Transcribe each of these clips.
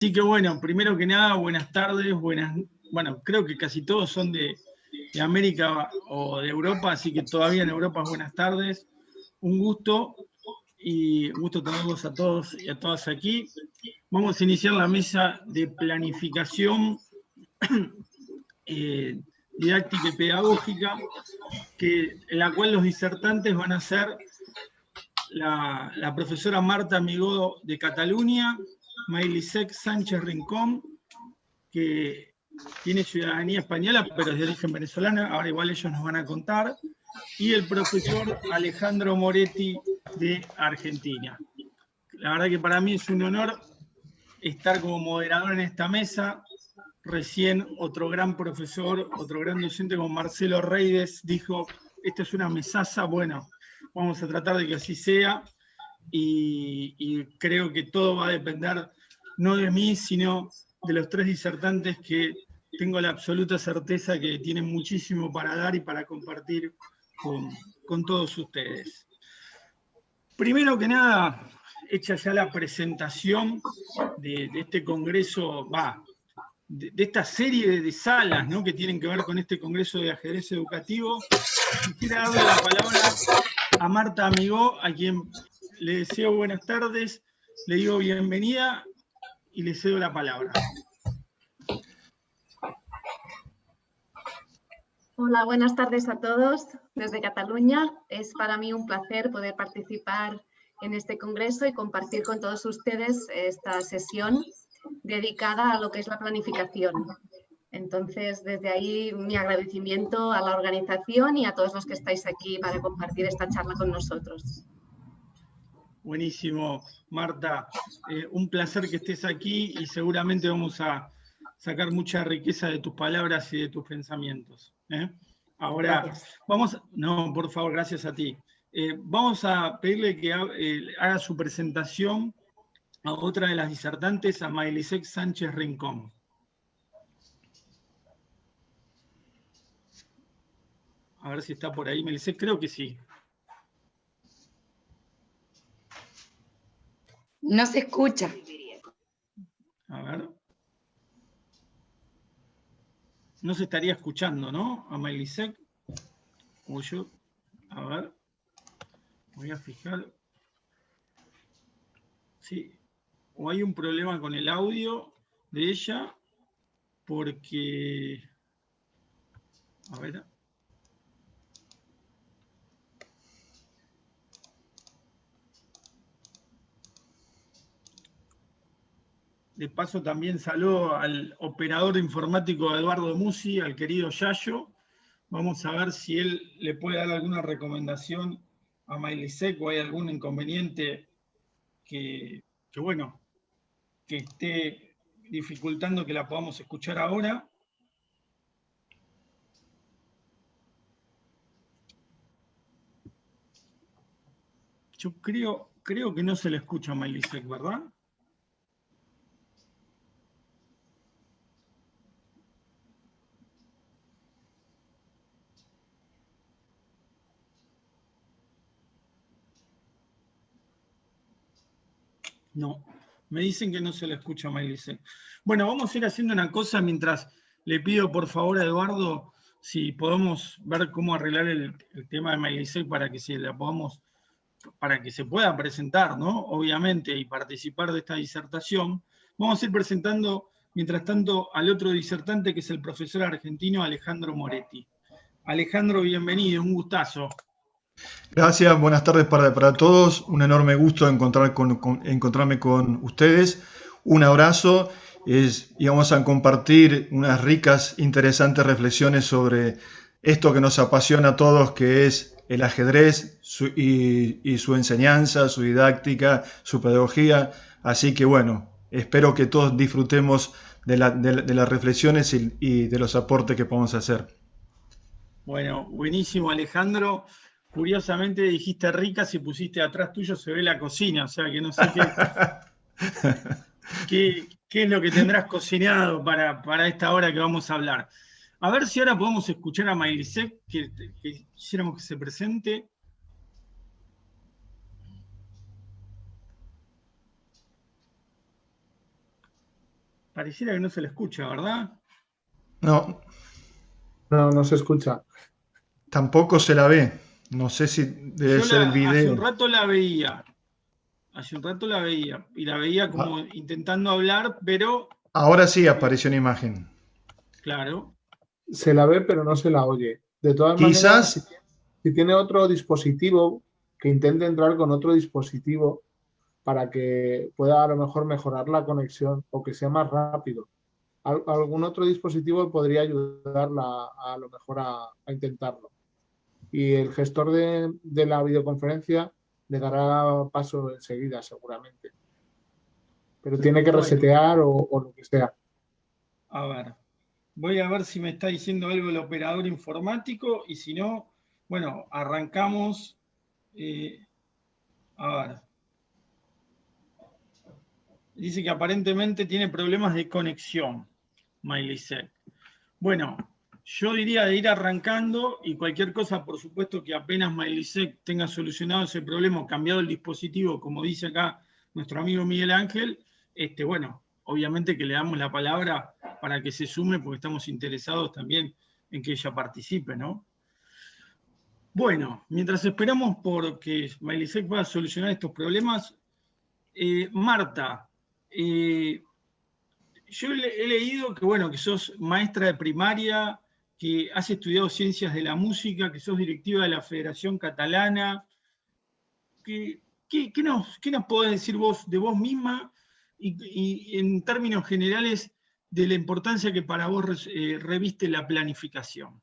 Así que bueno, primero que nada, buenas tardes, bueno, creo que casi todos son de América o de Europa, así que todavía en Europa buenas tardes. Un gusto y un gusto tenerlos a todos y a todas aquí. Vamos a iniciar la mesa de planificación didáctica y pedagógica, en la cual los disertantes van a ser la profesora Marta Amigó de Cataluña, Maylisec Sánchez Rincón, que tiene ciudadanía española, pero es de origen venezolano, ahora igual ellos nos van a contar, y el profesor Alejandro Moretti de Argentina. La verdad que para mí es un honor estar como moderador en esta mesa. Recién otro gran profesor, otro gran docente como Marcelo Reyes dijo, esta es una mesaza, bueno, vamos a tratar de que así sea, y creo que todo va a depender no de mí, sino de los tres disertantes que tengo la absoluta certeza que tienen muchísimo para dar y para compartir con todos ustedes. Primero que nada, hecha ya la presentación de este congreso, de esta serie de salas, ¿no?, que tienen que ver con este congreso de ajedrez educativo, quisiera darle la palabra a Marta Amigó, a quien le deseo buenas tardes, le digo bienvenida y le cedo la palabra. Hola, buenas tardes a todos desde Cataluña. Es para mí un placer poder participar en este congreso y compartir con todos ustedes esta sesión dedicada a lo que es la planificación. Entonces, desde ahí mi agradecimiento a la organización y a todos los que estáis aquí para compartir esta charla con nosotros. Buenísimo, Marta. Un placer que estés aquí y seguramente vamos a sacar mucha riqueza de tus palabras y de tus pensamientos. Ahora, Gracias. No, por favor, gracias a ti. Vamos a pedirle que haga su presentación a otra de las disertantes, a Maylisec Sánchez Rincón. A ver si está por ahí, Maylisec, creo que sí. No se escucha. A ver. No se estaría escuchando, ¿no? A Maylisec. O yo. A ver. Voy a fijar. Sí. O hay un problema con el audio de ella, porque. A ver. De paso también saludo al operador informático Eduardo Musi, al querido Yayo. Vamos a ver si él le puede dar alguna recomendación a Maylisec o hay algún inconveniente que esté dificultando que la podamos escuchar ahora. Yo creo que no se le escucha a Maylisec, ¿verdad? No, me dicen que no se le escucha a Maylisec. Bueno, vamos a ir haciendo una cosa mientras le pido por favor a Eduardo si podemos ver cómo arreglar el tema de Maylisec para que para que se pueda presentar, ¿no? Obviamente, y participar de esta disertación. Vamos a ir presentando, mientras tanto, al otro disertante, que es el profesor argentino Alejandro Moretti. Alejandro, bienvenido, un gustazo. Gracias, buenas tardes para todos. Un enorme gusto encontrarme con ustedes. Un abrazo y vamos a compartir unas ricas, interesantes reflexiones sobre esto que nos apasiona a todos, que es el ajedrez y su enseñanza, su didáctica, su pedagogía. Así que bueno, espero que todos disfrutemos de las reflexiones y de los aportes que podamos hacer. Bueno, buenísimo, Alejandro. Curiosamente dijiste ricas y pusiste atrás tuyo se ve la cocina, o sea que no sé qué es lo que tendrás cocinado para esta hora que vamos a hablar. A ver si ahora podemos escuchar a Maylisec, que quisiéramos que se presente. Pareciera que no se le escucha, ¿verdad? No, No, no se escucha. tampoco se la ve. No sé si debe Yo ser el hace un video. rato la veía. Hace un rato la veía. Y la veía Ah, como intentando hablar, pero ahora sí apareció una imagen. claro. Se la ve, pero no se la oye. De todas maneras, Quizás, si tiene otro dispositivo, que intente entrar con otro dispositivo para que pueda a lo mejor mejorar la conexión o que sea más rápido. Algún otro dispositivo podría ayudarla a lo mejor a intentarlo. Y el gestor de la videoconferencia le dará paso enseguida, seguramente. Pero tiene que Bueno, resetear o lo que sea. a ver. Voy a ver si me está diciendo algo el operador informático y si no, bueno, arrancamos. A ver. Dice que aparentemente tiene problemas de conexión, Miley. Bueno, yo diría de ir arrancando y cualquier cosa, por supuesto que apenas Miley tenga solucionado ese problema o cambiado el dispositivo, como dice acá nuestro amigo Miguel Ángel, bueno, obviamente que le damos la palabra para que se sume porque estamos interesados también en que ella participe, ¿no? Bueno, mientras esperamos por que Miley pueda solucionar estos problemas, Marta, yo he leído que, bueno, que sos maestra de primaria, que has estudiado ciencias de la música, que sos directiva de la Federación Catalana. ¿Qué nos podés decir vos de vos misma y en términos generales de la importancia que para vos reviste la planificación?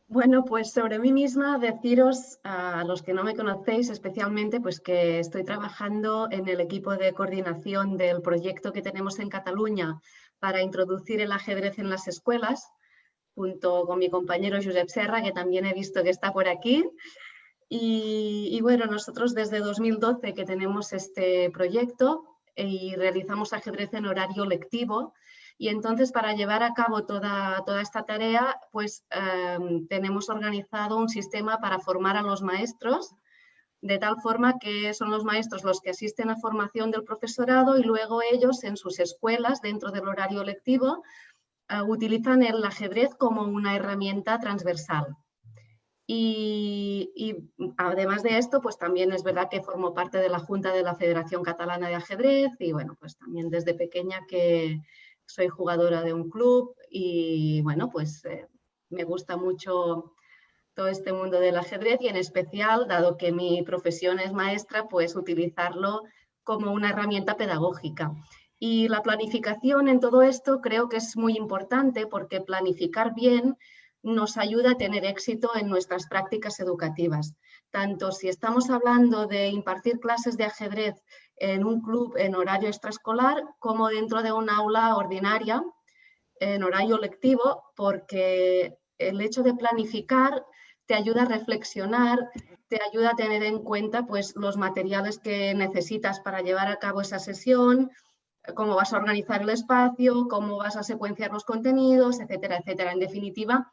Bueno, pues sobre mí misma deciros a los que no me conocéis especialmente, pues que estoy trabajando en el equipo de coordinación del proyecto que tenemos en Cataluña para introducir el ajedrez en las escuelas, junto con mi compañero Josep Serra, que también he visto que está por aquí. Y bueno, nosotros desde 2012 que tenemos este proyecto y realizamos ajedrez en horario lectivo. Y entonces, para llevar a cabo toda esta tarea, pues tenemos organizado un sistema para formar a los maestros, de tal forma que son los maestros los que asisten a formación del profesorado y luego ellos en sus escuelas, dentro del horario lectivo, utilizan el ajedrez como una herramienta transversal. Y además de esto, pues también es verdad que formo parte de la Junta de la Federación Catalana de Ajedrez y bueno, pues también desde pequeña que soy jugadora de un club y bueno, pues me gusta mucho todo este mundo del ajedrez y en especial, dado que mi profesión es maestra, pues utilizarlo como una herramienta pedagógica. Y la planificación en todo esto creo que es muy importante porque planificar bien nos ayuda a tener éxito en nuestras prácticas educativas. Tanto si estamos hablando de impartir clases de ajedrez en un club en horario extraescolar como dentro de un aula ordinaria en horario lectivo, porque el hecho de planificar te ayuda a reflexionar, te ayuda a tener en cuenta pues, los materiales que necesitas para llevar a cabo esa sesión, cómo vas a organizar el espacio, cómo vas a secuenciar los contenidos, etcétera, etcétera. En definitiva,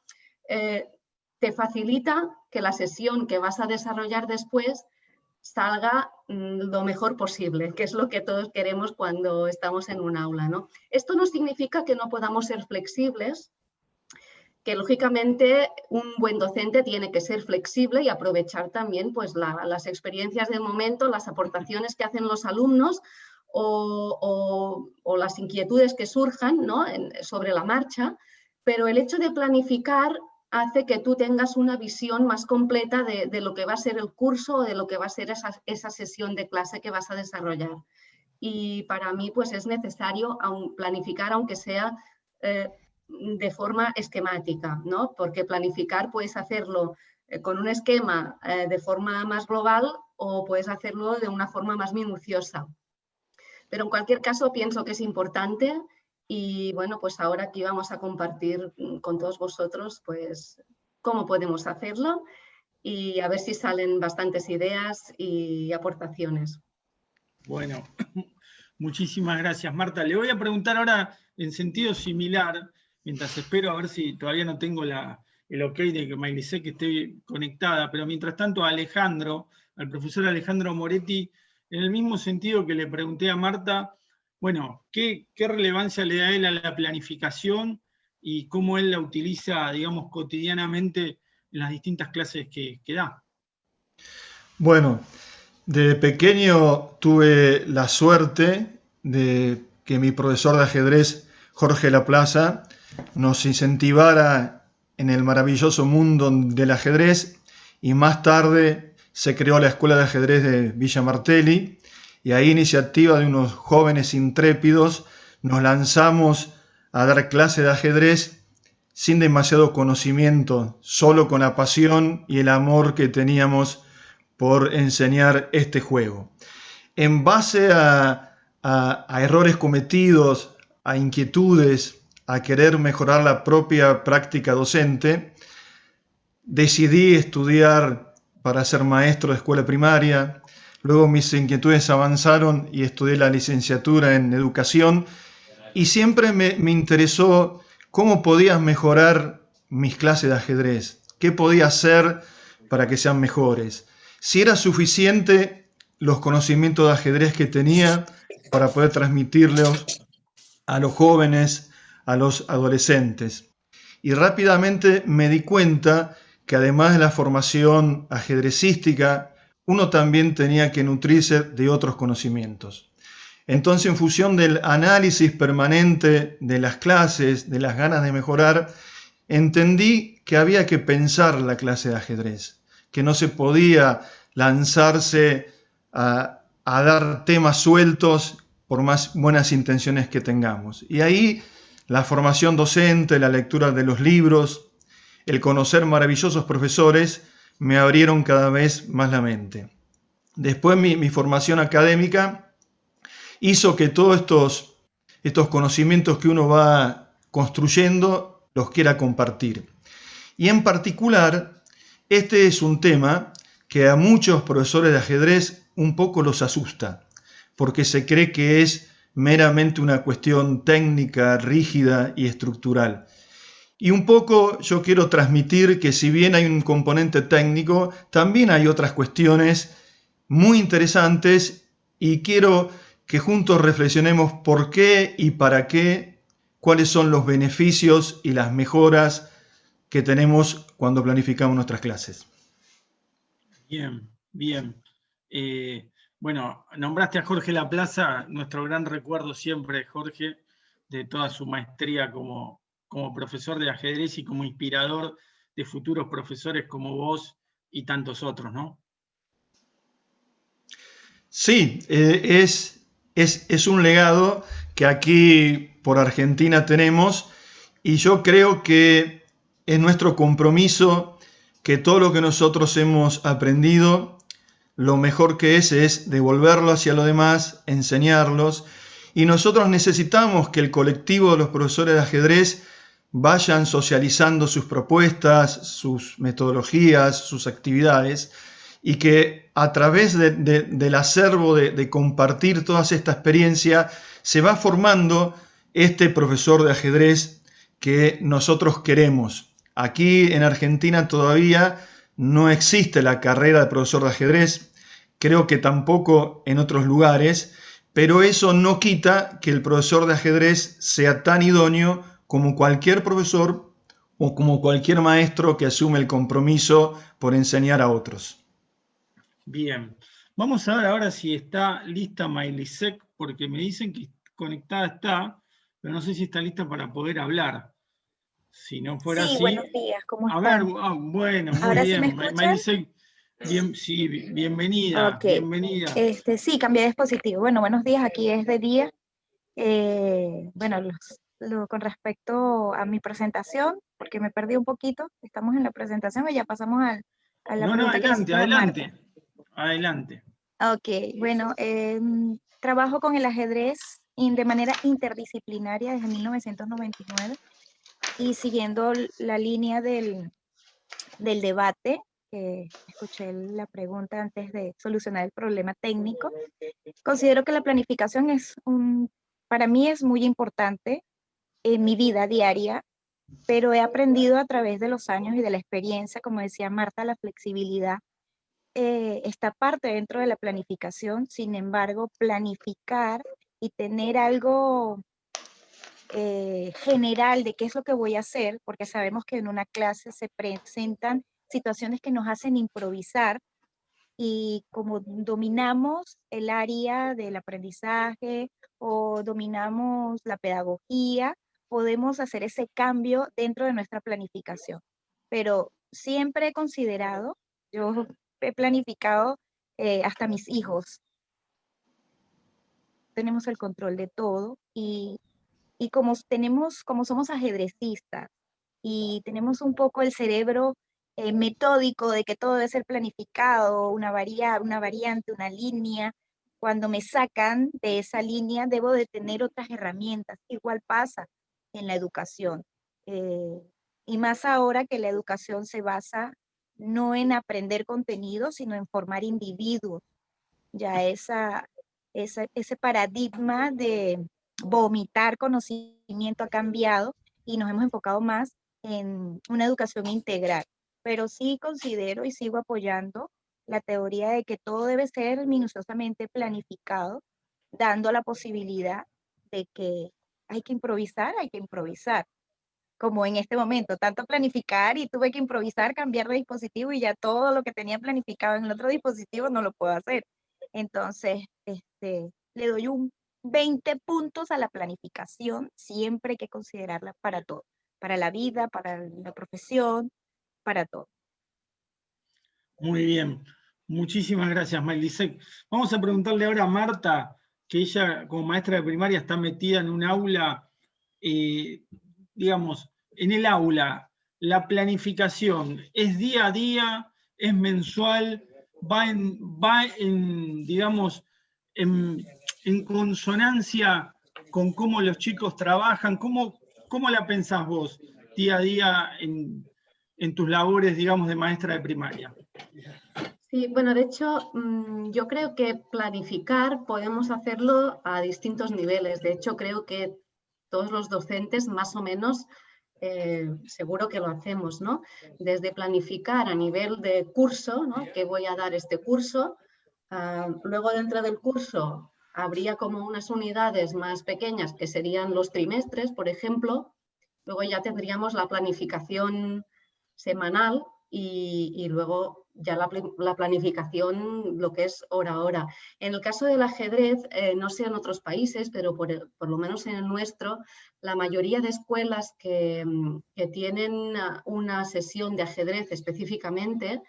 te facilita que la sesión que vas a desarrollar después salga lo mejor posible, que es lo que todos queremos cuando estamos en un aula, ¿no? Esto no significa que no podamos ser flexibles, que lógicamente un buen docente tiene que ser flexible y aprovechar también pues, las experiencias del momento, las aportaciones que hacen los alumnos o las inquietudes que surjan, ¿no? sobre la marcha, pero el hecho de planificar hace que tú tengas una visión más completa de lo que va a ser el curso o de lo que va a ser esa sesión de clase que vas a desarrollar. Y para mí pues, es necesario planificar, aunque sea de forma esquemática, ¿no? Porque planificar puedes hacerlo con un esquema de forma más global o puedes hacerlo de una forma más minuciosa. Pero en cualquier caso pienso que es importante y bueno, pues ahora aquí vamos a compartir con todos vosotros pues cómo podemos hacerlo y a ver si salen bastantes ideas y aportaciones. Bueno, muchísimas gracias, Marta. Le voy a preguntar ahora en sentido similar, mientras espero a ver si todavía no tengo el ok de que Miley que esté conectada, pero mientras tanto a Alejandro, al profesor Alejandro Moretti, en el mismo sentido que le pregunté a Marta, bueno, ¿qué relevancia le da él a la planificación y cómo él la utiliza, digamos, cotidianamente en las distintas clases que da? Bueno, de pequeño tuve la suerte de que mi profesor de ajedrez, Jorge Laplaza, nos incentivara en el maravilloso mundo del ajedrez, y más tarde se creó la Escuela de Ajedrez de Villa Martelli, y ahí, iniciativa de unos jóvenes intrépidos, nos lanzamos a dar clase de ajedrez sin demasiado conocimiento, solo con la pasión y el amor que teníamos por enseñar este juego. En base a errores cometidos, a inquietudes, a querer mejorar la propia práctica docente, decidí estudiar para ser maestro de escuela primaria. Luego mis inquietudes avanzaron y estudié la licenciatura en educación, y siempre me interesó cómo podía mejorar mis clases de ajedrez, qué podía hacer para que sean mejores, si era suficiente los conocimientos de ajedrez que tenía para poder transmitirlos a los jóvenes, a los adolescentes. Y rápidamente me di cuenta que además de la formación ajedrecística, uno también tenía que nutrirse de otros conocimientos. Entonces, en función del análisis permanente de las clases, de las ganas de mejorar, entendí que había que pensar la clase de ajedrez, que no se podía lanzarse a dar temas sueltos por más buenas intenciones que tengamos. Y ahí la formación docente, la lectura de los libros, el conocer maravillosos profesores me abrieron cada vez más la mente. Después mi formación académica hizo que todos estos conocimientos que uno va construyendo los quiera compartir. Y en particular, este es un tema que a muchos profesores de ajedrez un poco los asusta, porque se cree que es meramente una cuestión técnica, rígida y estructural. Y un poco yo quiero transmitir que si bien hay un componente técnico, también hay otras cuestiones muy interesantes, y quiero que juntos reflexionemos por qué y para qué, cuáles son los beneficios y las mejoras que tenemos cuando planificamos nuestras clases. Bien, bien. Bueno, nombraste a Jorge Laplaza, nuestro gran recuerdo siempre, Jorge, de toda su maestría como profesor de ajedrez y como inspirador de futuros profesores como vos y tantos otros, ¿no? Sí, es un legado que aquí por Argentina tenemos, y yo creo que es nuestro compromiso que todo lo que nosotros hemos aprendido, lo mejor que es devolverlo hacia los demás, enseñarlos, y nosotros necesitamos que el colectivo de los profesores de ajedrez vayan socializando sus propuestas, sus metodologías, sus actividades, y que a través del acervo de compartir toda esta experiencia se va formando este profesor de ajedrez que nosotros queremos. Aquí en Argentina todavía no existe la carrera de profesor de ajedrez, creo que tampoco en otros lugares, pero eso no quita que el profesor de ajedrez sea tan idóneo como cualquier profesor o como cualquier maestro que asume el compromiso por enseñar a otros. Bien. Vamos a ver ahora si está lista Maylisek, porque me dicen que conectada está, pero no sé si está lista para poder hablar. Si no fuera sí, así... buenos días, ¿cómo están? A ver, bueno, muy ¿Ahora bien. sí me escuchan? Maylisek, sí, bienvenida, Ok. bienvenida. Sí, cambié de dispositivo. Bueno, buenos días, aquí es de día. Bueno, con respecto a mi presentación, porque me perdí un poquito, estamos en la presentación y ya pasamos a la pregunta que hiciste a Marta. Adelante. Ok, bueno, trabajo con el ajedrez de manera interdisciplinaria desde 1999 y siguiendo la línea del debate, escuché la pregunta antes de solucionar el problema técnico, considero que la planificación para mí es muy importante en mi vida diaria, pero he aprendido a través de los años y de la experiencia, como decía Marta, la flexibilidad está parte dentro de la planificación. Sin embargo, planificar y tener algo general de qué es lo que voy a hacer, porque sabemos que en una clase se presentan situaciones que nos hacen improvisar, y como dominamos el área del aprendizaje o dominamos la pedagogía, podemos hacer ese cambio dentro de nuestra planificación. Pero siempre he considerado, yo he planificado hasta mis hijos, tenemos el control de todo, y como somos ajedrecistas y tenemos un poco el cerebro metódico de que todo debe ser planificado, una variante, una línea, cuando me sacan de esa línea debo de tener otras herramientas. Igual pasa en la educación. Y más ahora que la educación se basa no en aprender contenido, sino en formar individuos. Ya ese paradigma de vomitar conocimiento ha cambiado y nos hemos enfocado más en una educación integral. Pero sí considero y sigo apoyando la teoría de que todo debe ser minuciosamente planificado, dando la posibilidad de que hay que improvisar, como en este momento, tanto planificar y tuve que improvisar, cambiar de dispositivo y ya todo lo que tenía planificado en el otro dispositivo no lo puedo hacer. Entonces, le doy un 20 puntos a la planificación, siempre hay que considerarla para todo, para la vida, para la profesión, para todo. Muy bien, muchísimas gracias, Maylisek. Vamos a preguntarle ahora a Marta, que ella como maestra de primaria está metida en un aula, digamos, en el aula, la planificación, ¿es día a día, es mensual, va en digamos, en consonancia con cómo los chicos trabajan? ¿Cómo la pensás vos día a día en tus labores, digamos, de maestra de primaria? Sí, bueno, de hecho, yo creo que planificar podemos hacerlo a distintos niveles. De hecho, creo que todos los docentes más o menos seguro que lo hacemos, ¿no? Desde planificar a nivel de curso, ¿no? Que voy a dar este curso. Luego dentro del curso habría como unas unidades más pequeñas que serían los trimestres, por ejemplo. Luego ya tendríamos la planificación semanal y luego ya la planificación, lo que es hora a hora. En el caso del ajedrez, no sé en otros países, pero por lo menos en el nuestro, la mayoría de escuelas que tienen una sesión de ajedrez específicamente,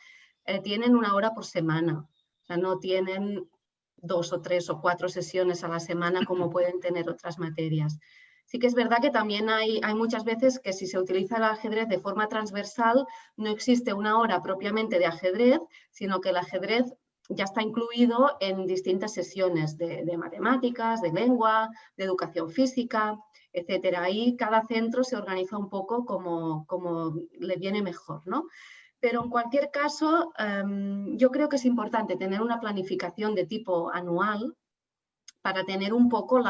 tienen una hora por semana. O sea, no tienen 2 o 3 o 4 sesiones a la semana como pueden tener otras materias. Sí que es verdad que también hay muchas veces que si se utiliza el ajedrez de forma transversal, no existe una hora propiamente de ajedrez, sino que el ajedrez ya está incluido en distintas sesiones de matemáticas, de lengua, de educación física, etcétera. Ahí cada centro se organiza un poco como le viene mejor, ¿no? Pero en cualquier caso, yo creo que es importante tener una planificación de tipo anual para tener un poco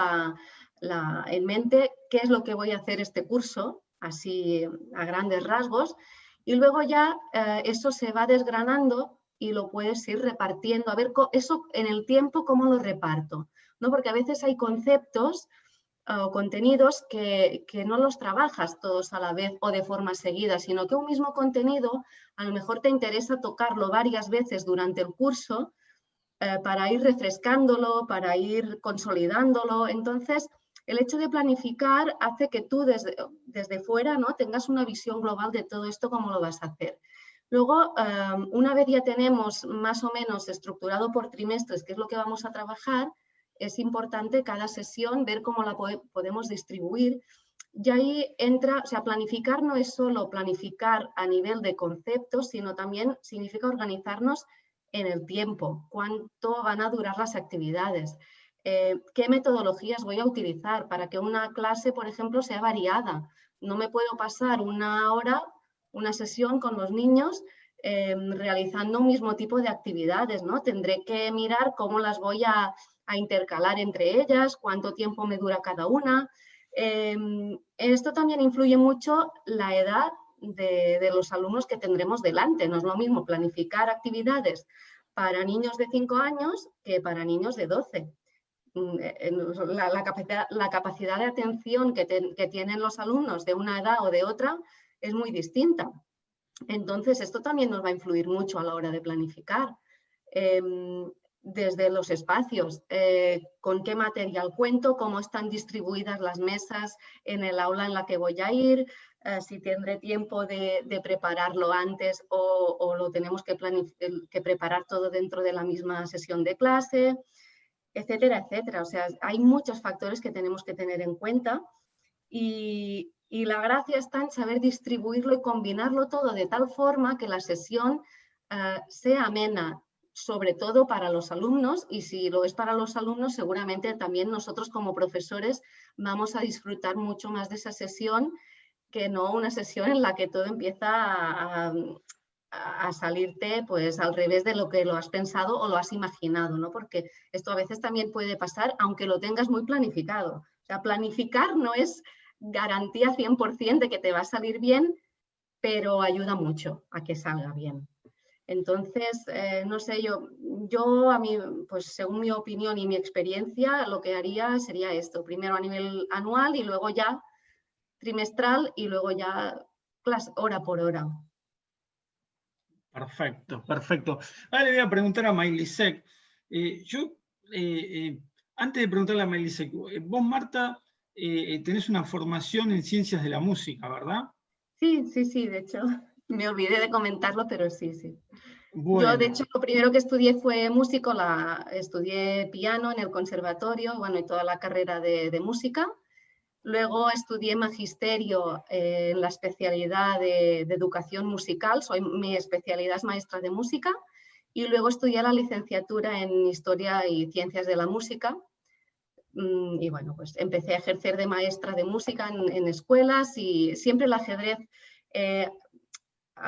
en mente qué es lo que voy a hacer este curso, así a grandes rasgos, y luego ya eso se va desgranando y lo puedes ir repartiendo, a ver eso en el tiempo cómo lo reparto, ¿no? Porque a veces hay conceptos o contenidos que no los trabajas todos a la vez o de forma seguida, sino que un mismo contenido a lo mejor te interesa tocarlo varias veces durante el curso para ir refrescándolo, para ir consolidándolo. Entonces, el hecho de planificar hace que tú desde fuera, ¿no?, tengas una visión global de todo esto, cómo lo vas a hacer. Luego, una vez ya tenemos más o menos estructurado por trimestres qué es lo que vamos a trabajar, es importante cada sesión ver cómo la podemos distribuir. Y ahí entra, o sea, planificar no es solo planificar a nivel de conceptos, sino también significa organizarnos en el tiempo, cuánto van a durar las actividades, qué metodologías voy a utilizar para que una clase, por ejemplo, sea variada. No me puedo pasar una hora, una sesión con los niños realizando un mismo tipo de actividades, ¿no? Tendré que mirar cómo las voy a intercalar entre ellas, cuánto tiempo me dura cada una. Esto también influye mucho la edad de los alumnos que tendremos delante. No es lo mismo planificar actividades para niños de 5 años que para niños de 12. la capacidad de atención que tienen los alumnos de una edad o de otra es muy distinta. Entonces, esto también nos va a influir mucho a la hora de planificar. Desde los espacios, con qué material cuento, cómo están distribuidas las mesas en el aula en la que voy a ir, si tendré tiempo de prepararlo antes o lo tenemos que preparar todo dentro de la misma sesión de clase, etcétera, etcétera. O sea, hay muchos factores que tenemos que tener en cuenta y la gracia está en saber distribuirlo y combinarlo todo de tal forma que la sesión sea amena, sobre todo para los alumnos, y si lo es para los alumnos, seguramente también nosotros como profesores vamos a disfrutar mucho más de esa sesión que no una sesión en la que todo empieza a salirte pues al revés de lo que lo has pensado o lo has imaginado, ¿no? Porque esto a veces también puede pasar aunque lo tengas muy planificado. O sea, planificar no es garantía 100% de que te va a salir bien, pero ayuda mucho a que salga bien. Entonces, no sé, yo a mí, pues según mi opinión y mi experiencia, lo que haría sería esto, primero a nivel anual y luego ya trimestral y luego ya hora por hora. Perfecto, perfecto. Ahora le voy a preguntar a Maylisek. Antes de preguntarle a Maylisek, vos, Marta, tenés una formación en ciencias de la música, ¿verdad? Sí, de hecho, me olvidé de comentarlo, pero sí. Bueno. Yo, de hecho, lo primero que estudié fue músico, estudié piano en el conservatorio, bueno, y toda la carrera de música. Luego estudié magisterio en la especialidad de educación musical, mi especialidad es maestra de música, y luego estudié la licenciatura en historia y ciencias de la música. Y bueno, pues empecé a ejercer de maestra de música en escuelas y siempre el ajedrez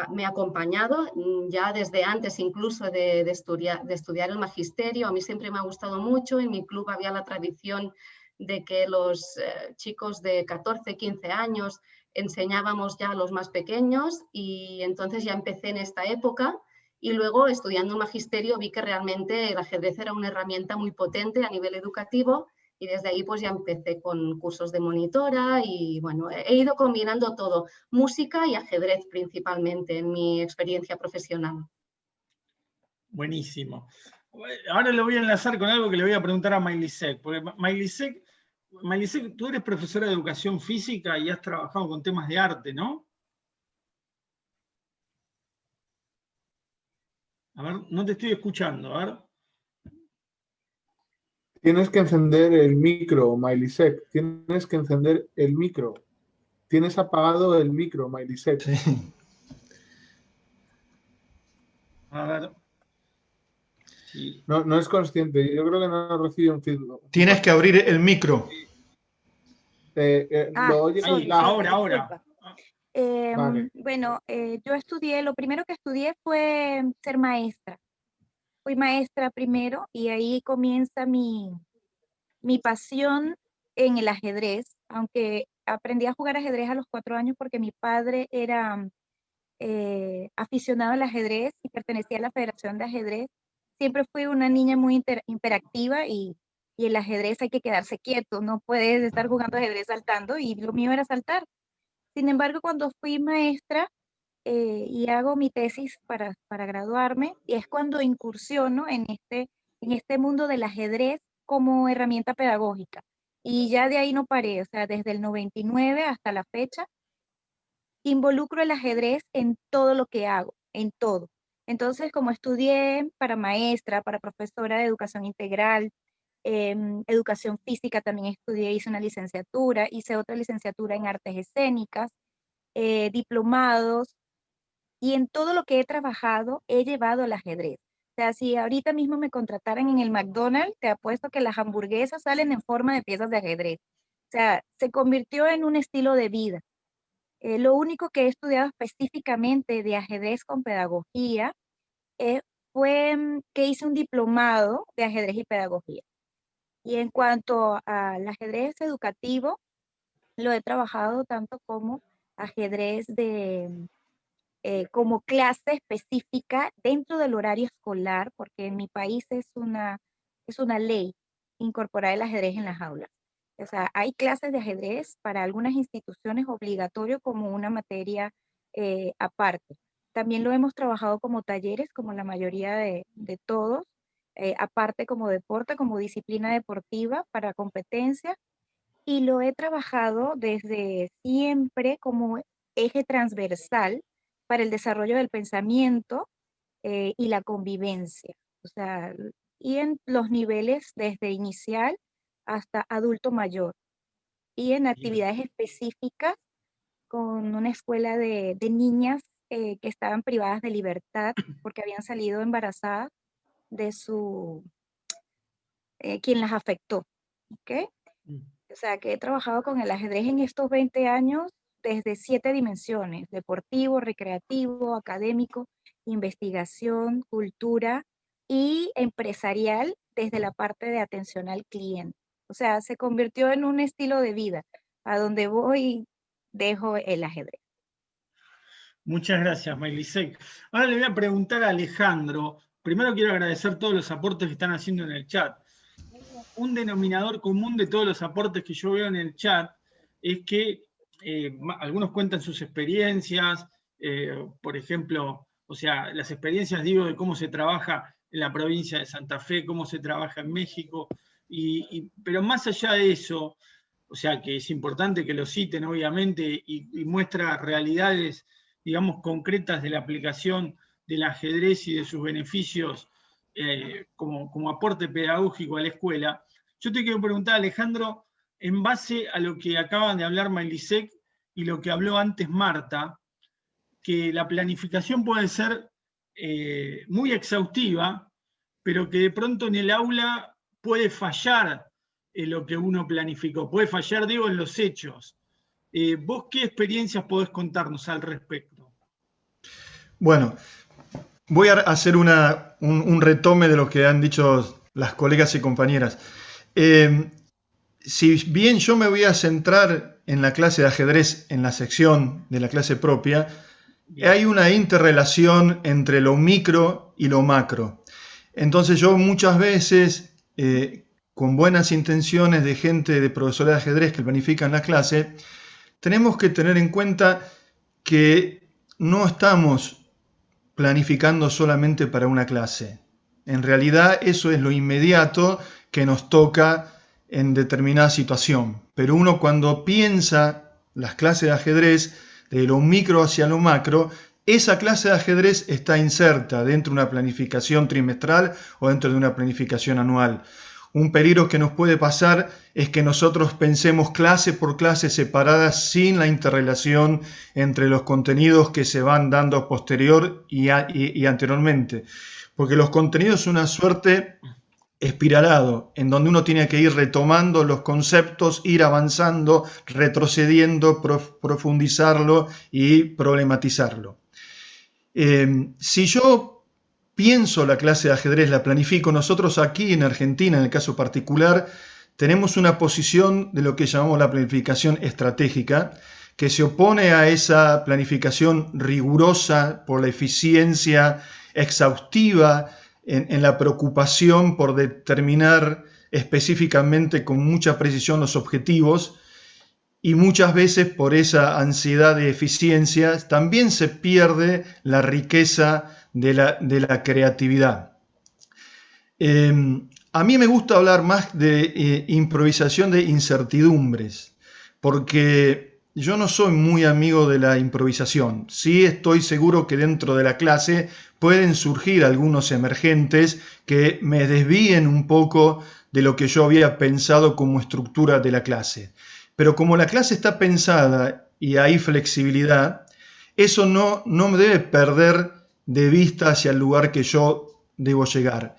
me ha acompañado ya desde antes incluso de estudiar el magisterio. A mí siempre me ha gustado mucho. En mi club había la tradición de que los chicos de 14, 15 años enseñábamos ya a los más pequeños y entonces ya empecé en esta época y luego estudiando magisterio vi que realmente el ajedrez era una herramienta muy potente a nivel educativo y desde ahí pues ya empecé con cursos de monitora y bueno, he ido combinando todo, música y ajedrez principalmente en mi experiencia profesional. Buenísimo. Ahora lo voy a enlazar con algo que le voy a preguntar a Maylisek, porque Maylisek, tú eres profesora de educación física y has trabajado con temas de arte, ¿no? A ver, no te estoy escuchando, a ver. Tienes que encender el micro, Maylisek. Tienes que encender el micro. Tienes apagado el micro, Maylisek. Sí. A ver. Sí. No es consciente. Yo creo que no recibe un feedback. Tienes que abrir el micro. Lo oye Ahí, la... ahora. Vale. Bueno, yo estudié, lo primero que estudié fue ser maestra. Fui maestra primero y ahí comienza mi pasión en el ajedrez, aunque aprendí a jugar ajedrez a los 4 años porque mi padre era aficionado al ajedrez y pertenecía a la Federación de Ajedrez. Siempre fui una niña muy interactiva y el ajedrez hay que quedarse quieto, no puedes estar jugando ajedrez saltando y lo mío era saltar. Sin embargo, cuando fui maestra y hago mi tesis para graduarme, y es cuando incursiono en este mundo del ajedrez como herramienta pedagógica. Y ya de ahí no paré, o sea, desde el 99 hasta la fecha, involucro el ajedrez en todo lo que hago, en todo. Entonces, como estudié para maestra, para profesora de educación integral, educación física también estudié, hice una licenciatura, hice otra licenciatura en artes escénicas, diplomados, y en todo lo que he trabajado he llevado el ajedrez. O sea, si ahorita mismo me contrataran en el McDonald's, te apuesto que las hamburguesas salen en forma de piezas de ajedrez. O sea, se convirtió en un estilo de vida. Lo único que he estudiado específicamente de ajedrez con pedagogía fue que hice un diplomado de ajedrez y pedagogía. Y en cuanto al ajedrez educativo, lo he trabajado tanto como ajedrez como clase específica dentro del horario escolar, porque en mi país es una ley incorporar el ajedrez en las aulas. O sea, hay clases de ajedrez para algunas instituciones obligatorio como una materia aparte. También lo hemos trabajado como talleres, como la mayoría de todos, aparte como deporte, como disciplina deportiva para competencia, y lo he trabajado desde siempre como eje transversal para el desarrollo del pensamiento y la convivencia. O sea, y en los niveles desde inicial hasta adulto mayor. Y en actividades específicas con una escuela de niñas que estaban privadas de libertad porque habían salido embarazadas de quien las afectó. ¿Okay? O sea, que he trabajado con el ajedrez en estos 20 años desde 7 dimensiones: deportivo, recreativo, académico, investigación, cultura y empresarial desde la parte de atención al cliente. O sea, se convirtió en un estilo de vida. A donde voy, dejo el ajedrez. Muchas gracias, Maylisek. Ahora le voy a preguntar a Alejandro. Primero quiero agradecer todos los aportes que están haciendo en el chat. Un denominador común de todos los aportes que yo veo en el chat es que algunos cuentan sus experiencias, por ejemplo, o sea, las experiencias, digo, de cómo se trabaja en la provincia de Santa Fe, cómo se trabaja en México, pero más allá de eso, o sea, que es importante que lo citen, obviamente, y muestra realidades, digamos, concretas de la aplicación del ajedrez y de sus beneficios como aporte pedagógico a la escuela. Yo te quiero preguntar, Alejandro, en base a lo que acaban de hablar Maylisek y lo que habló antes Marta, que la planificación puede ser muy exhaustiva, pero que de pronto en el aula puede fallar en lo que uno planificó, puede fallar, digo, en los hechos. ¿Vos qué experiencias podés contarnos al respecto? Bueno, voy a hacer un retome de lo que han dicho las colegas y compañeras. Si bien yo me voy a centrar en la clase de ajedrez, en la sección de la clase propia, hay una interrelación entre lo micro y lo macro. Entonces yo muchas veces, con buenas intenciones de gente, de profesores de ajedrez que planifican la clase, tenemos que tener en cuenta que no estamos planificando solamente para una clase. En realidad eso es lo inmediato que nos toca en determinada situación. Pero uno cuando piensa las clases de ajedrez de lo micro hacia lo macro, esa clase de ajedrez está inserta dentro de una planificación trimestral o dentro de una planificación anual. Un peligro que nos puede pasar es que nosotros pensemos clase por clase separadas sin la interrelación entre los contenidos que se van dando posterior y anteriormente. Porque los contenidos son una suerte espiralado, en donde uno tiene que ir retomando los conceptos, ir avanzando, retrocediendo, profundizarlo y problematizarlo. Si yo pienso la clase de ajedrez, la planifico, nosotros aquí en Argentina, en el caso particular, tenemos una posición de lo que llamamos la planificación estratégica, que se opone a esa planificación rigurosa por la eficiencia exhaustiva en la preocupación por determinar específicamente con mucha precisión los objetivos, y muchas veces por esa ansiedad de eficiencia también se pierde la riqueza de la creatividad. A mí me gusta hablar más de improvisación de incertidumbres, porque yo no soy muy amigo de la improvisación. Sí estoy seguro que dentro de la clase pueden surgir algunos emergentes que me desvíen un poco de lo que yo había pensado como estructura de la clase. Pero como la clase está pensada y hay flexibilidad, eso no me debe perder de vista hacia el lugar que yo debo llegar.